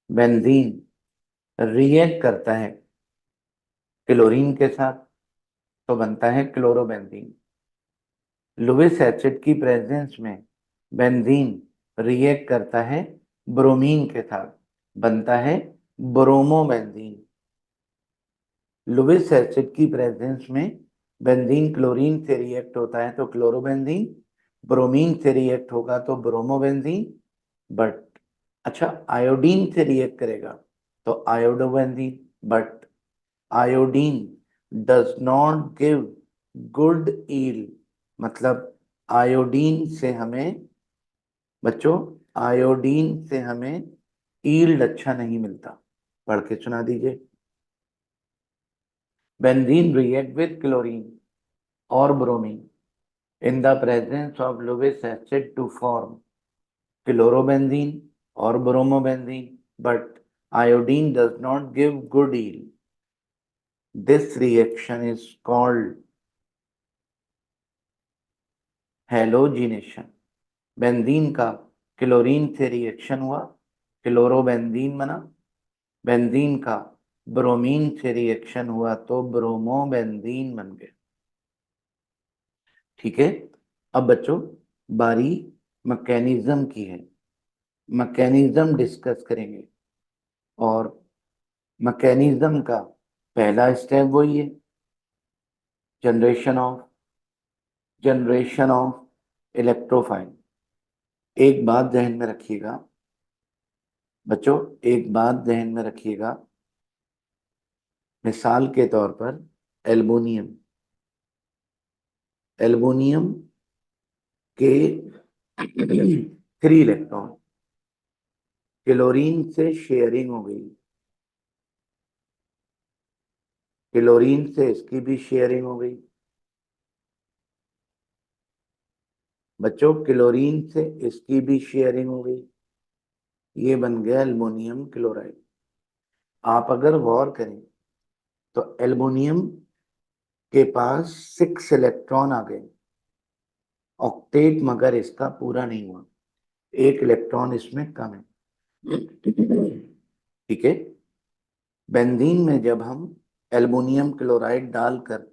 बेंजीन रिएक्ट करता है क्लोरीन के साथ, तो बनता है क्लोरोबेंजीन। लुईस एसिड की प्रेजेंस में बेंजीन रिएक्ट करता है ब्रोमीन के साथ, बनता है ब्रोमोबेंजीन। लुईस एसिड की प्रेजेंस में बेंजीन क्लोरीन से रिएक्ट होता है तो क्लोरोबेंजीन, ब्रोमीन से रिएक्ट होगा तो ब्रोमोबेंजीन। बट अच्छा, आयोडीन से रिएक्ट करेगा तो iodobenzene. But iodine does not give good yield, मतलब आयोडीन से हमें बच्चों, आयोडीन से हमें ईल्ड अच्छा नहीं मिलता। पढ़ के सुना दीजिए। बेंजीन रिएक्ट विद क्लोरीन और bromine in the presence of Lewis acid to form chlorobenzene or bromobenzene, but iodine does not give good yield. This reaction is called halogenation. Benzene का क्लोरीन से रिएक्शन हुआ, chlorobenzene बना, benzene का bromine से reaction हुआ तो bromobenzene बन गया। ठीक है, अब बच्चों बारी मैकेनिज्म की है, मैकेनिज्म डिस्कस करेंगे। और मैकेनिज्म का पहला स्टेप वही है, जनरेशन ऑफ इलेक्ट्रोफाइल। एक बात ध्यान में रखिएगा बच्चों, एक बात ध्यान में रखिएगा, मिसाल के तौर पर एल्युमिनियम, एल्युमिनियम के 3 इलेक्ट्रॉन, क्लोरीन से शेयरिंग हो गई, क्लोरीन से इसकी भी शेयरिंग हो गई। बच्चों क्लोरीन से इसकी भी शेयरिंग हो गई, ये बन गया एल्युमिनियम क्लोराइड। आप अगर गौर करें तो एल्युमिनियम के पास 6 इलेक्ट्रॉन आ गए, ऑक्टेट, मगर इसका पूरा नहीं हुआ, एक इलेक्ट्रॉन इसमें कम है। ठीक है। बेंजीन में जब हम एल्युमिनियम क्लोराइड डालकर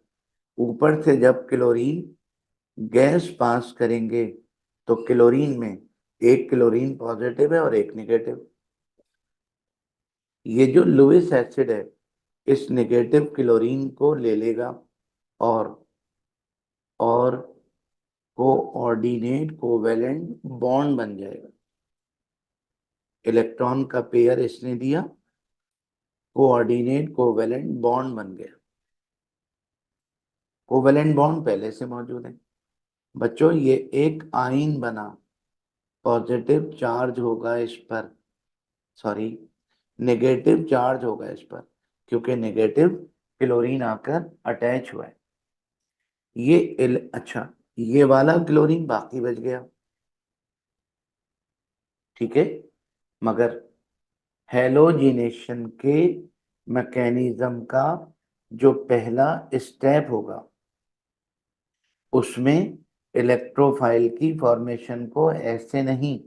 ऊपर से जब क्लोरीन गैस पास करेंगे तो क्लोरीन में एक क्लोरीन पॉजिटिव है और एक नेगेटिव। ये जो लुईस एसिड है इस नेगेटिव क्लोरीन को ले लेगा और कोऑर्डिनेट कोवेलेंट बॉन्ड बन जाएगा। इलेक्ट्रॉन का पेयर इसने दिया, कोऑर्डिनेट कोवेलेंट बॉन्ड बन गया। कोवेलेंट बॉन्ड पहले से मौजूद है। बच्चों ये एक आयन बना, पॉजिटिव चार्ज होगा इस पर, सॉरी नेगेटिव चार्ज होगा इस पर, क्योंकि नेगेटिव क्लोरीन आकर अटैच हुआ है। अच्छा, ये वाला क्लोरीन बाकी बच गया। ठीक है। मगर हेलोजिनेशन के मैकेनिज्म का जो पहला स्टेप होगा उसमें इलेक्ट्रोफाइल की फॉर्मेशन को ऐसे नहीं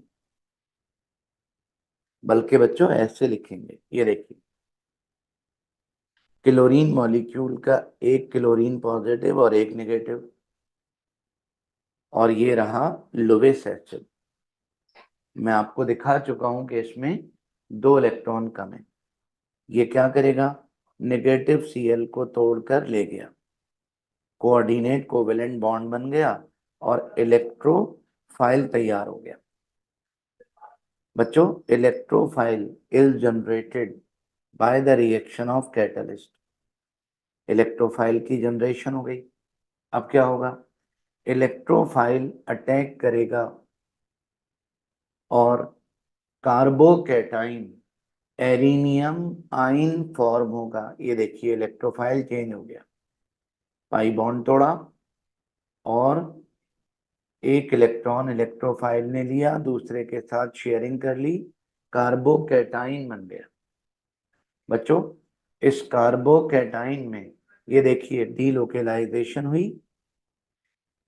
बल्कि बच्चों ऐसे लिखेंगे। ये देखिए क्लोरीन मॉलिक्यूल का एक क्लोरीन पॉजिटिव और एक नेगेटिव, और ये रहा लुईस एसिड। मैं आपको दिखा चुका हूं कि इसमें 2 इलेक्ट्रॉन कम है। ये क्या करेगा, नेगेटिव Cl को तोड़कर ले गया, कोऑर्डिनेट कोवेलेंट बॉन्ड बन गया और इलेक्ट्रोफाइल तैयार हो गया। बच्चों electrophile is generated by the reaction of catalyst. Electrophile की जनरेशन हो गई। अब क्या होगा, इलेक्ट्रोफाइल अटैक करेगा और कार्बोकैटाइन एरिनियम आइन फॉर्म होगा। ये देखिए इलेक्ट्रोफाइल चेंज हो गया, पाई बॉन्ड तोड़ा और एक इलेक्ट्रॉन इलेक्ट्रोफाइल ने लिया, दूसरे के साथ शेयरिंग कर ली, कार्बोकैटाइन बन गया। बच्चों इस कार्बोकैटाइन में ये देखिए डीलोकेलाइजेशन हुई,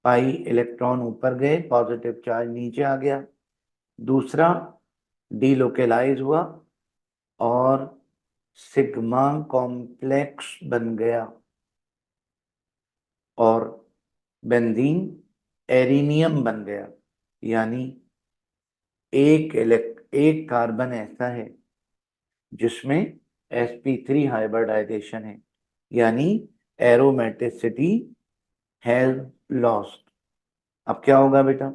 पाई इलेक्ट्रॉन ऊपर गए, पॉजिटिव चार्ज नीचे आ गया, दूसरा डीलोकेलाइज हुआ और सिग्मा कॉम्प्लेक्स बन गया और बेंजीन एरिनियम बन गया। यानी एक कार्बन ऐसा है जिसमें sp3 हाइब्रिडाइजेशन है, यानी एरोमेटिसिटी हैज लॉस्ट। अब क्या होगा बेटा,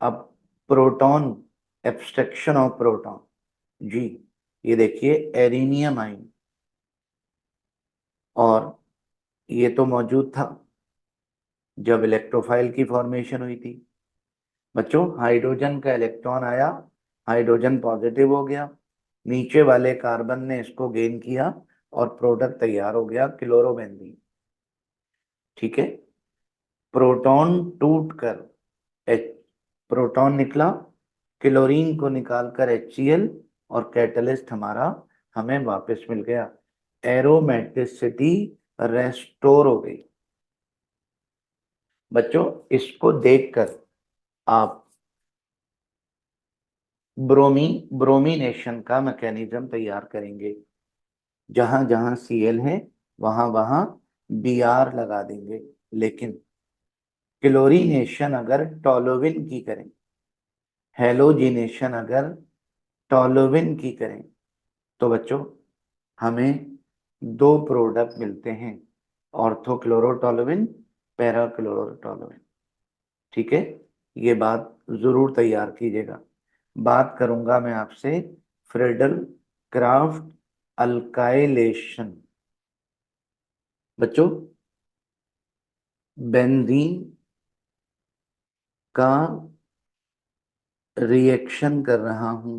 अब प्रोटॉन एब्स्ट्रक्शन ऑफ प्रोटॉन, जी ये देखिए एरिनियम आइन, और ये तो मौजूद था जब इलेक्ट्रोफाइल की फॉर्मेशन हुई थी। बच्चों हाइड्रोजन का इलेक्ट्रॉन आया, हाइड्रोजन पॉजिटिव हो गया, नीचे वाले कार्बन ने इसको गेन किया और प्रोडक्ट तैयार हो गया क्लोरोबेंजीन। ठीक है। प्रोटॉन टूटकर एच प्रोटॉन निकला, क्लोरीन को निकालकर HCl और कैटलिस्ट हमारा हमें वापस मिल गया, एरोमेटिसिटी रेस्टोर हो गई। बच्चों इसको देखकर आप ब्रोमीनेशन का मैकेनिज्म तैयार करेंगे। जहां जहां Cl है वहां वहां Br लगा देंगे। लेकिन क्लोरीनेशन अगर टोलुइन की करें, हेलोजिनेशन अगर टोलुइन की करें, तो बच्चों हमें 2 प्रोडक्ट मिलते हैं, ऑर्थोक्लोरोटोलुइन, पैराक्लोरोटोलुइन। ठीक है। ये बात जरूर तैयार कीजिएगा। बात करूंगा मैं आपसे फ्रेडल क्राफ्ट अल्काइलेशन। बच्चों बेंजीन का रिएक्शन कर रहा हूं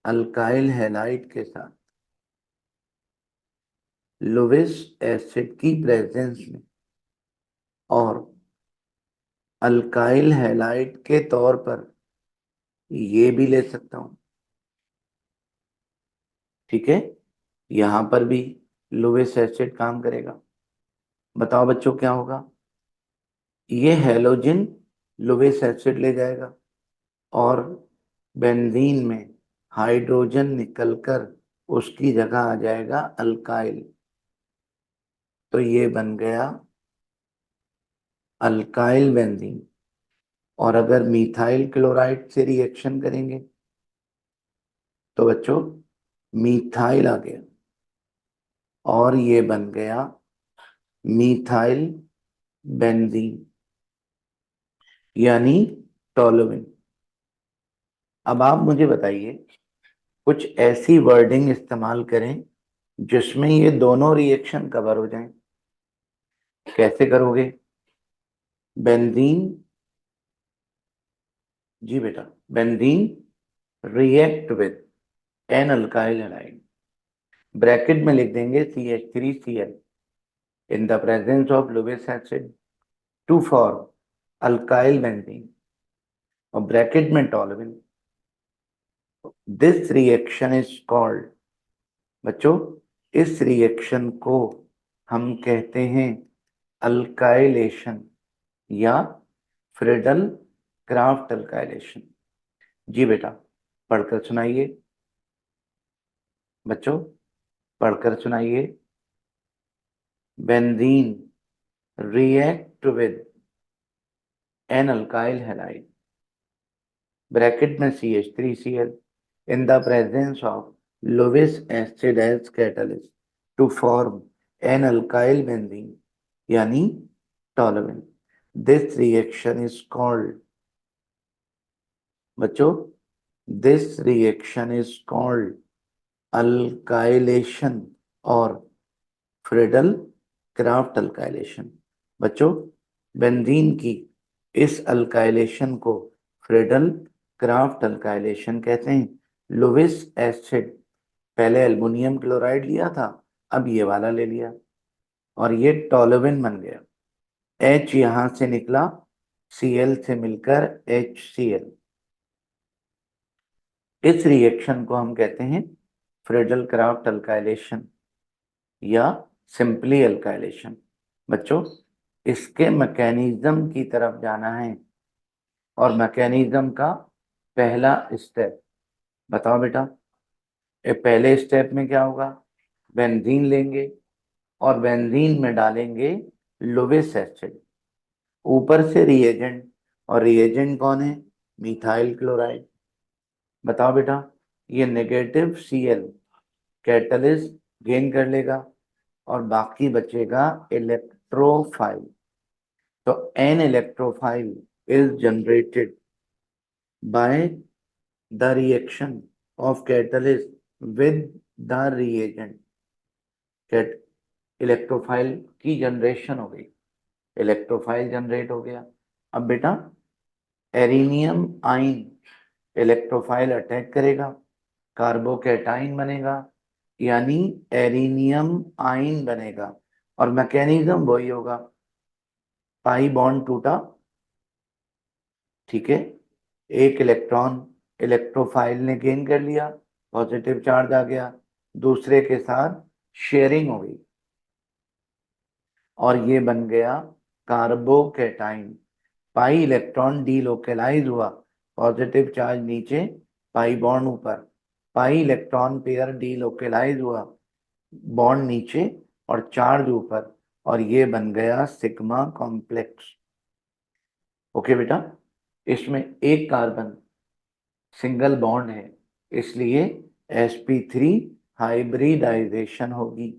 अल्काइल हैलाइड के साथ लुईस एसिड की प्रेजेंस में, और अल्काइल हैलाइड के तौर पर ये भी ले सकता हूं। ठीक है, यहां पर भी लुईस एसिड काम करेगा। बताओ बच्चों क्या होगा? ये हैलोजन लुईस एसिड ले जाएगा और बेंजीन में हाइड्रोजन निकलकर उसकी जगह आ जाएगा अल्काइल, तो ये बन गया अल्काइल बेंजीन। और अगर मिथाइल क्लोराइड से रिएक्शन करेंगे तो बच्चों मिथाइल आ गया और ये बन गया मिथाइल बेंजीन यानी टोलुइन। अब आप मुझे बताइए कुछ ऐसी वर्डिंग इस्तेमाल करें जिसमें ये दोनों रिएक्शन कवर हो जाएं। कैसे करोगे? बेंजीन, जी बेटा, benzene react with an alkyl halide, bracket में लिख देंगे CH3Cl in the presence of Lewis acid to form alkyl benzene और ब्रैकेट में toluene. This reaction is called, बच्चों इस रिएक्शन को हम कहते हैं अल्काइलेशन या फ्रीडल क्राफ्ट अल्काइलेशन। जी बेटा, पढ़कर सुनाइए बच्चों, पढ़कर सुनाइए। Benzene react with an alkyl halide, bracket में CH3Cl in the presence of Lewis acid as catalyst to form an alkyl benzene यानी toluene. This reaction is called, बच्चों this reaction is called alkylation और Friedel craft alkylation. बच्चों benzene की इस alkylation को Friedel craft alkylation कहते हैं। Lewis acid, पहले एल्युमिनियम क्लोराइड लिया था, अब ये वाला ले लिया और ये टोलुइन बन गया। H यहां से निकला, Cl से मिलकर HCl। इस रिएक्शन को हम कहते हैं फ्रीडल क्राफ्ट अल्काइलेशन या सिंपली अल्काइलेशन। बच्चों इसके मैकेनिज्म की तरफ जाना है और मैकेनिज्म का पहला स्टेप बताओ बेटा। पहले स्टेप में क्या होगा? बेंजीन लेंगे और बेंजीन में डालेंगे लुईस एसिड, ऊपर से रिएजेंट, और रिएजेंट कौन है? Methyl chloride. बताओ बेटा, ये नेगेटिव Cl कैटलिस्ट गेन कर लेगा और बाकी बचेगा इलेक्ट्रोफाइल। तो an electrophile is generated by the reaction of catalyst with the reagent. Electrophile की जनरेशन हो गई, इलेक्ट्रोफाइल जनरेट हो गया। अब बेटा एरिनियम आइन इलेक्ट्रोफाइल अटैक करेगा, कार्बोकैटाइन बनेगा यानी एरिनियम आइन बनेगा और मैकेनिज्म वही होगा, पाई बॉन्ड टूटा, ठीक है, एक इलेक्ट्रॉन इलेक्ट्रोफाइल ने गेन कर लिया, पॉजिटिव चार्ज आ गया, दूसरे के साथ शेयरिंग हो गई और ये बन गया कार्बोकैटाइन। पाई इलेक्ट्रॉन डीलोकेलाइज हुआ, पॉजिटिव चार्ज नीचे, पाई बॉन्ड ऊपर, पाई इलेक्ट्रॉन पेयर डीलोकेलाइज हुआ, बॉन्ड नीचे और चार्ज ऊपर, और ये बन गया सिग्मा कॉम्प्लेक्स। ओके बेटा, इसमें एक कार्बन सिंगल बॉन्ड है इसलिए sp3 हाइब्रिडाइजेशन होगी।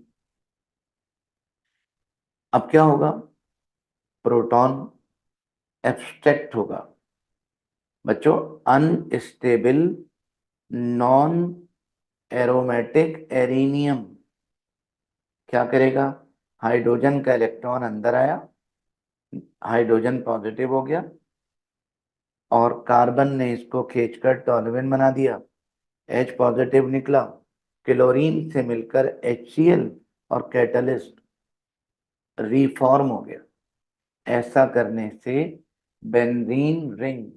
अब क्या होगा? प्रोटॉन एब्स्ट्रैक्ट होगा। बच्चों अनस्टेबल नॉन एरोमेटिक एरिनियम क्या करेगा? हाइड्रोजन का इलेक्ट्रॉन अंदर आया, हाइड्रोजन पॉजिटिव हो गया और कार्बन ने इसको खींचकर टॉलुएन बना दिया, H पॉजिटिव निकला, क्लोरीन से मिलकर HCl और कैटलिस्ट रिफॉर्म हो गया। ऐसा करने से बेंजीन रिंग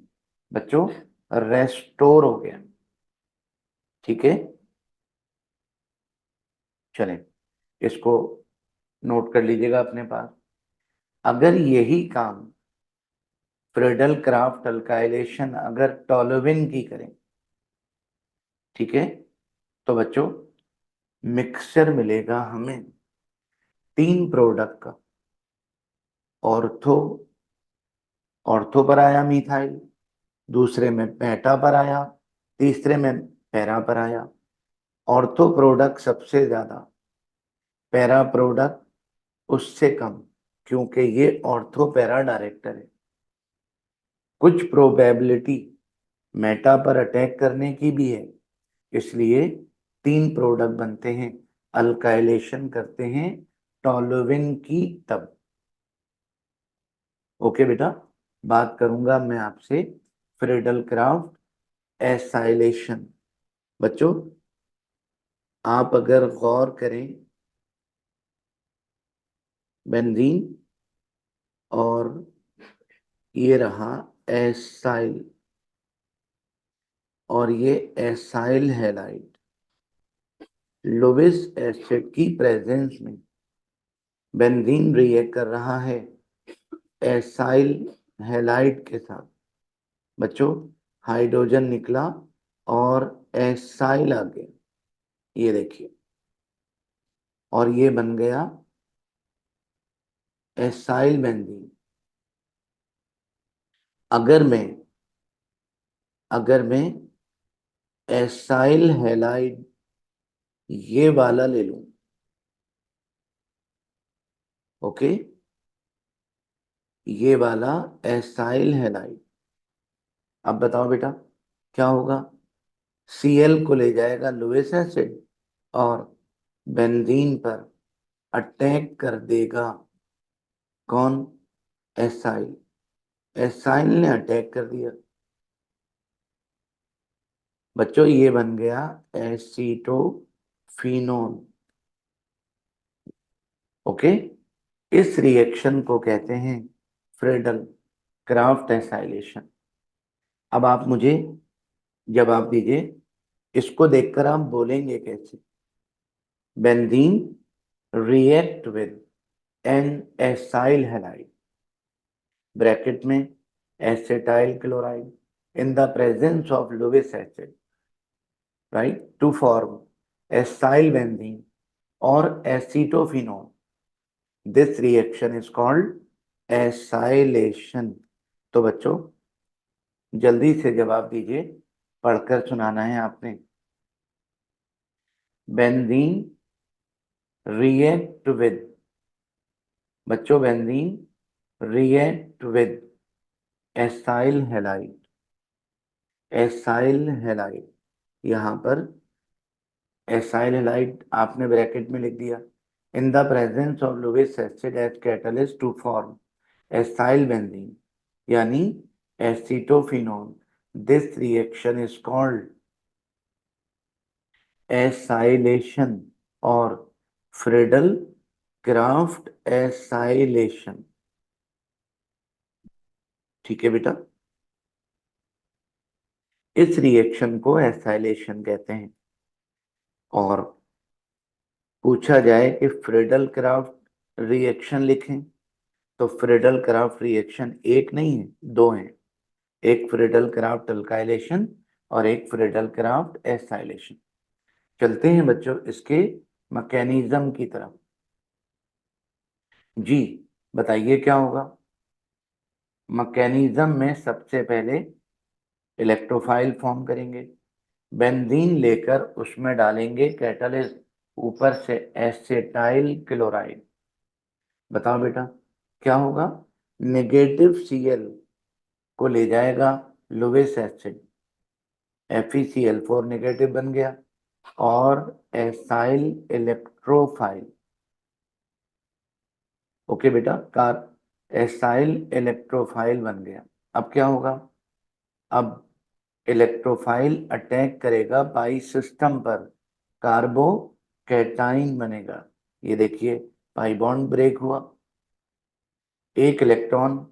बच्चों रेस्टोर हो गया। ठीक है, चलें इसको नोट कर लीजिएगा अपने पास। अगर यही काम फ्रीडल क्राफ्ट अल्काइलेशन अगर टॉलुएन की करें, ठीक है, तो बच्चों मिक्सचर मिलेगा हमें 3 प्रोडक्ट का। ऑर्थो, ऑर्थो पर आया मिथाइल, दूसरे में पेंटा पर आया, तीसरे में पैरा पर आया। ऑर्थो प्रोडक्ट सबसे ज्यादा, पैरा प्रोडक्ट उससे कम, क्योंकि ये ऑर्थो पैरा डायरेक्टर है। कुछ प्रोबेबिलिटी मेटा पर अटैक करने की भी है, इसलिए 3 प्रोडक्ट बनते हैं, अल्काइलेशन करते हैं टॉलुएन की तब। ओके बेटा, बात करूंगा मैं आपसे फ्रीडल क्राफ्ट एसाइलेशन। बच्चों आप अगर गौर करें, बेंजीन और ये रहा एसाइल और ये एसाइल हैलाइड, लुईस एसिड की प्रेजेंस में बेंजीन रिएक्ट कर रहा है एसाइल हैलाइड के साथ। बच्चों हाइड्रोजन निकला और एसाइल आ गया, ये देखिए, और ये बन गया एसाइल बेंजीन। अगर मैं एसाइल हैलाइड ये वाला ले लूं, ओके, ये वाला एसाइल हैलाइड, अब बताओ बेटा क्या होगा? Cl को ले जाएगा लुईस एसिड और बेंजीन पर अटैक कर देगा। कौन? एसाइल। एसाइल ने अटैक कर दिया। बच्चों ये बन गया एसीटोफिनोन। ओके, इस रिएक्शन को कहते हैं फ्रीडल क्राफ्ट एसाइलेशन। अब आप मुझे जवाब दीजिए, इसको देखकर आप बोलेंगे कैसे? Benzene react with an acyl halide bracket में acetyl chloride in the presence of Lewis acid, right, to form acyl benzene or acetophenone. This reaction is called acylation. तो बच्चों जल्दी से जवाब दीजिए, पढ़कर सुनाना है आपने। बेंजीन react with, बच्चों benzene react with acyl halide, acyl halide, यहां पर एसाइल हैलाइड आपने ब्रैकेट में लिख दिया, in the presence of Lewis acid as catalyst to form acyl benzene यानी acetophenone. This reaction is called acylation और Friedel Crafts acylation. ठीक है बेटा, इस रिएक्शन को एसाइलेशन कहते हैं। और पूछा जाए कि फ्रीडल क्राफ्ट रिएक्शन लिखें, तो फ्रीडल क्राफ्ट रिएक्शन एक नहीं है, 2 हैं। एक फ्रीडल क्राफ्ट अल्काइलेशन और एक फ्रीडल क्राफ्ट एसाइलेशन। चलते हैं बच्चों इसके मैकेनिज्म की तरफ। जी बताइए क्या होगा? मैकेनिज्म में सबसे पहले इलेक्ट्रोफाइल फॉर्म करेंगे, बेंजीन लेकर उसमें डालेंगे कैटलिस्ट, ऊपर से एसिटाइल क्लोराइड। बताओ बेटा क्या होगा? नेगेटिव Cl को ले जाएगा लुईस एसिड, FeCl4 नेगेटिव बन गया, और एसाइल इलेक्ट्रोफाइल। ओके बेटा, कार एसाइल इलेक्ट्रोफाइल बन गया। अब क्या होगा? अब इलेक्ट्रोफाइल अटैक करेगा पाई सिस्टम पर, कार्बो कैटाइन बनेगा। ये देखिए, पाई बॉन्ड ब्रेक हुआ, एक इलेक्ट्रॉन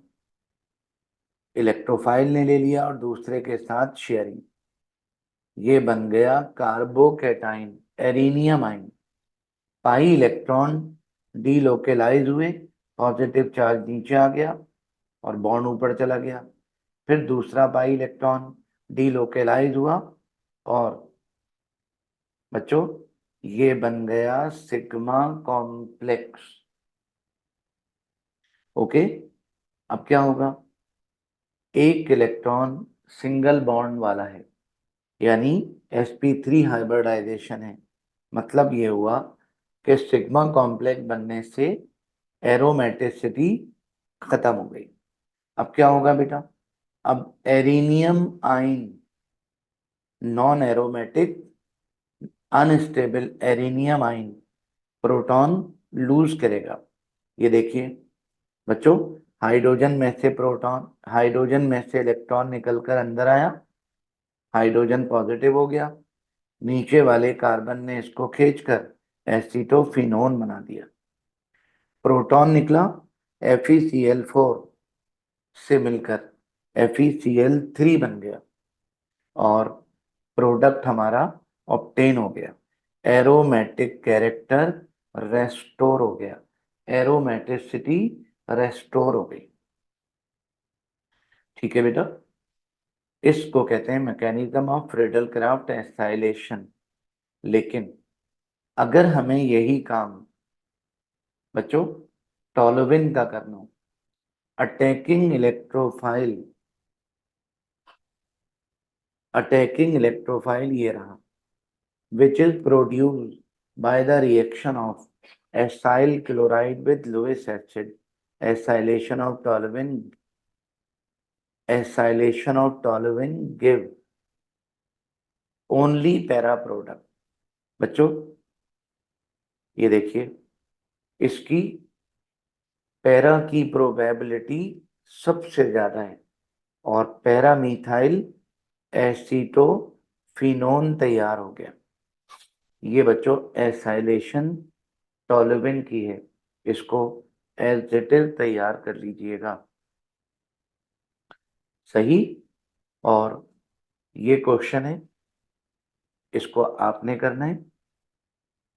इलेक्ट्रोफाइल ने ले लिया और दूसरे के साथ शेयरिंग, ये बन गया कार्बोकैटाइन, एरिनियम आइन। पाई इलेक्ट्रॉन डीलोकेलाइज हुए, पॉजिटिव चार्ज नीचे आ गया और बॉन्ड ऊपर चला गया। फिर दूसरा पाई इलेक्ट्रॉन डीलोकेलाइज हुआ और बच्चों ये बन गया सिग्मा कॉम्प्लेक्स। ओके, अब क्या होगा? एक इलेक्ट्रॉन सिंगल बॉन्ड वाला है, यानी sp3 हाइब्रिडाइजेशन है। मतलब ये हुआ कि सिग्मा कॉम्प्लेक्स बनने से एरोमेटिसिटी खत्म हो गई। अब क्या होगा बेटा? अब एरिनियम आइन, नॉन एरोमेटिक अनस्टेबल एरिनियम आइन प्रोटॉन लूज करेगा। ये देखिए बच्चों, हाइड्रोजन में से प्रोटॉन, हाइड्रोजन में से इलेक्ट्रॉन निकलकर अंदर आया, हाइड्रोजन पॉजिटिव हो गया, नीचे वाले कार्बन ने इसको खींचकर एसीटोफिनोन बना दिया। प्रोटॉन निकला FeCl4 से मिलकर FeCl3 बन गया और प्रोडक्ट हमारा ऑब्टेन हो गया। एरोमेटिक कैरेक्टर रेस्टोर हो गया, एरोमेटिसिटी रेस्टोर हो गई। ठीक है बेटा, इसको कहते हैं mechanism of Friedel Crafts acylation. लेकिन अगर हमें यही काम बच्चों टॉलोविन का करना हो, अटैकिंग इलेक्ट्रोफाइल, अटैकिंग इलेक्ट्रोफाइल ये रहा, which is produced by the reaction of acyl chloride with Lewis acid, acylation of toluene, acylation of toluene give only para product। बच्चों ये देखिए, इसकी पैरा की प्रोबेबिलिटी सबसे ज्यादा है और पैरामीथाइल एसीटोफिनोन तैयार हो गया। ये बच्चों एसाइलेशन टॉलोविन की है, इसको एडिटिव तैयार कर लीजिएगा। सही। और ये क्वेश्चन है, इसको आपने करना है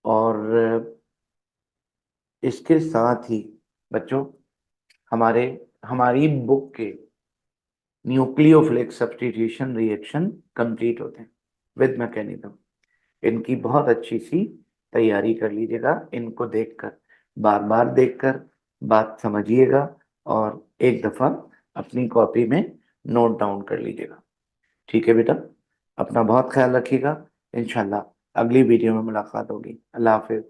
और इसके साथ ही बच्चों हमारी बुक के न्यूक्लियोफिलिक सब्स्टिट्यूशन रिएक्शन कंप्लीट होते हैं विद मैकेनिज्म। इनकी बहुत अच्छी सी तैयारी कर लीजिएगा, इनको देखकर, बार बार देखकर बात समझिएगा और एक दफा अपनी कॉपी में नोट डाउन कर लीजिएगा। ठीक है बेटा, अपना बहुत ख्याल रखिएगा। इंशाल्लाह अगली वीडियो में मुलाकात होगी। अल्लाह हाफिज।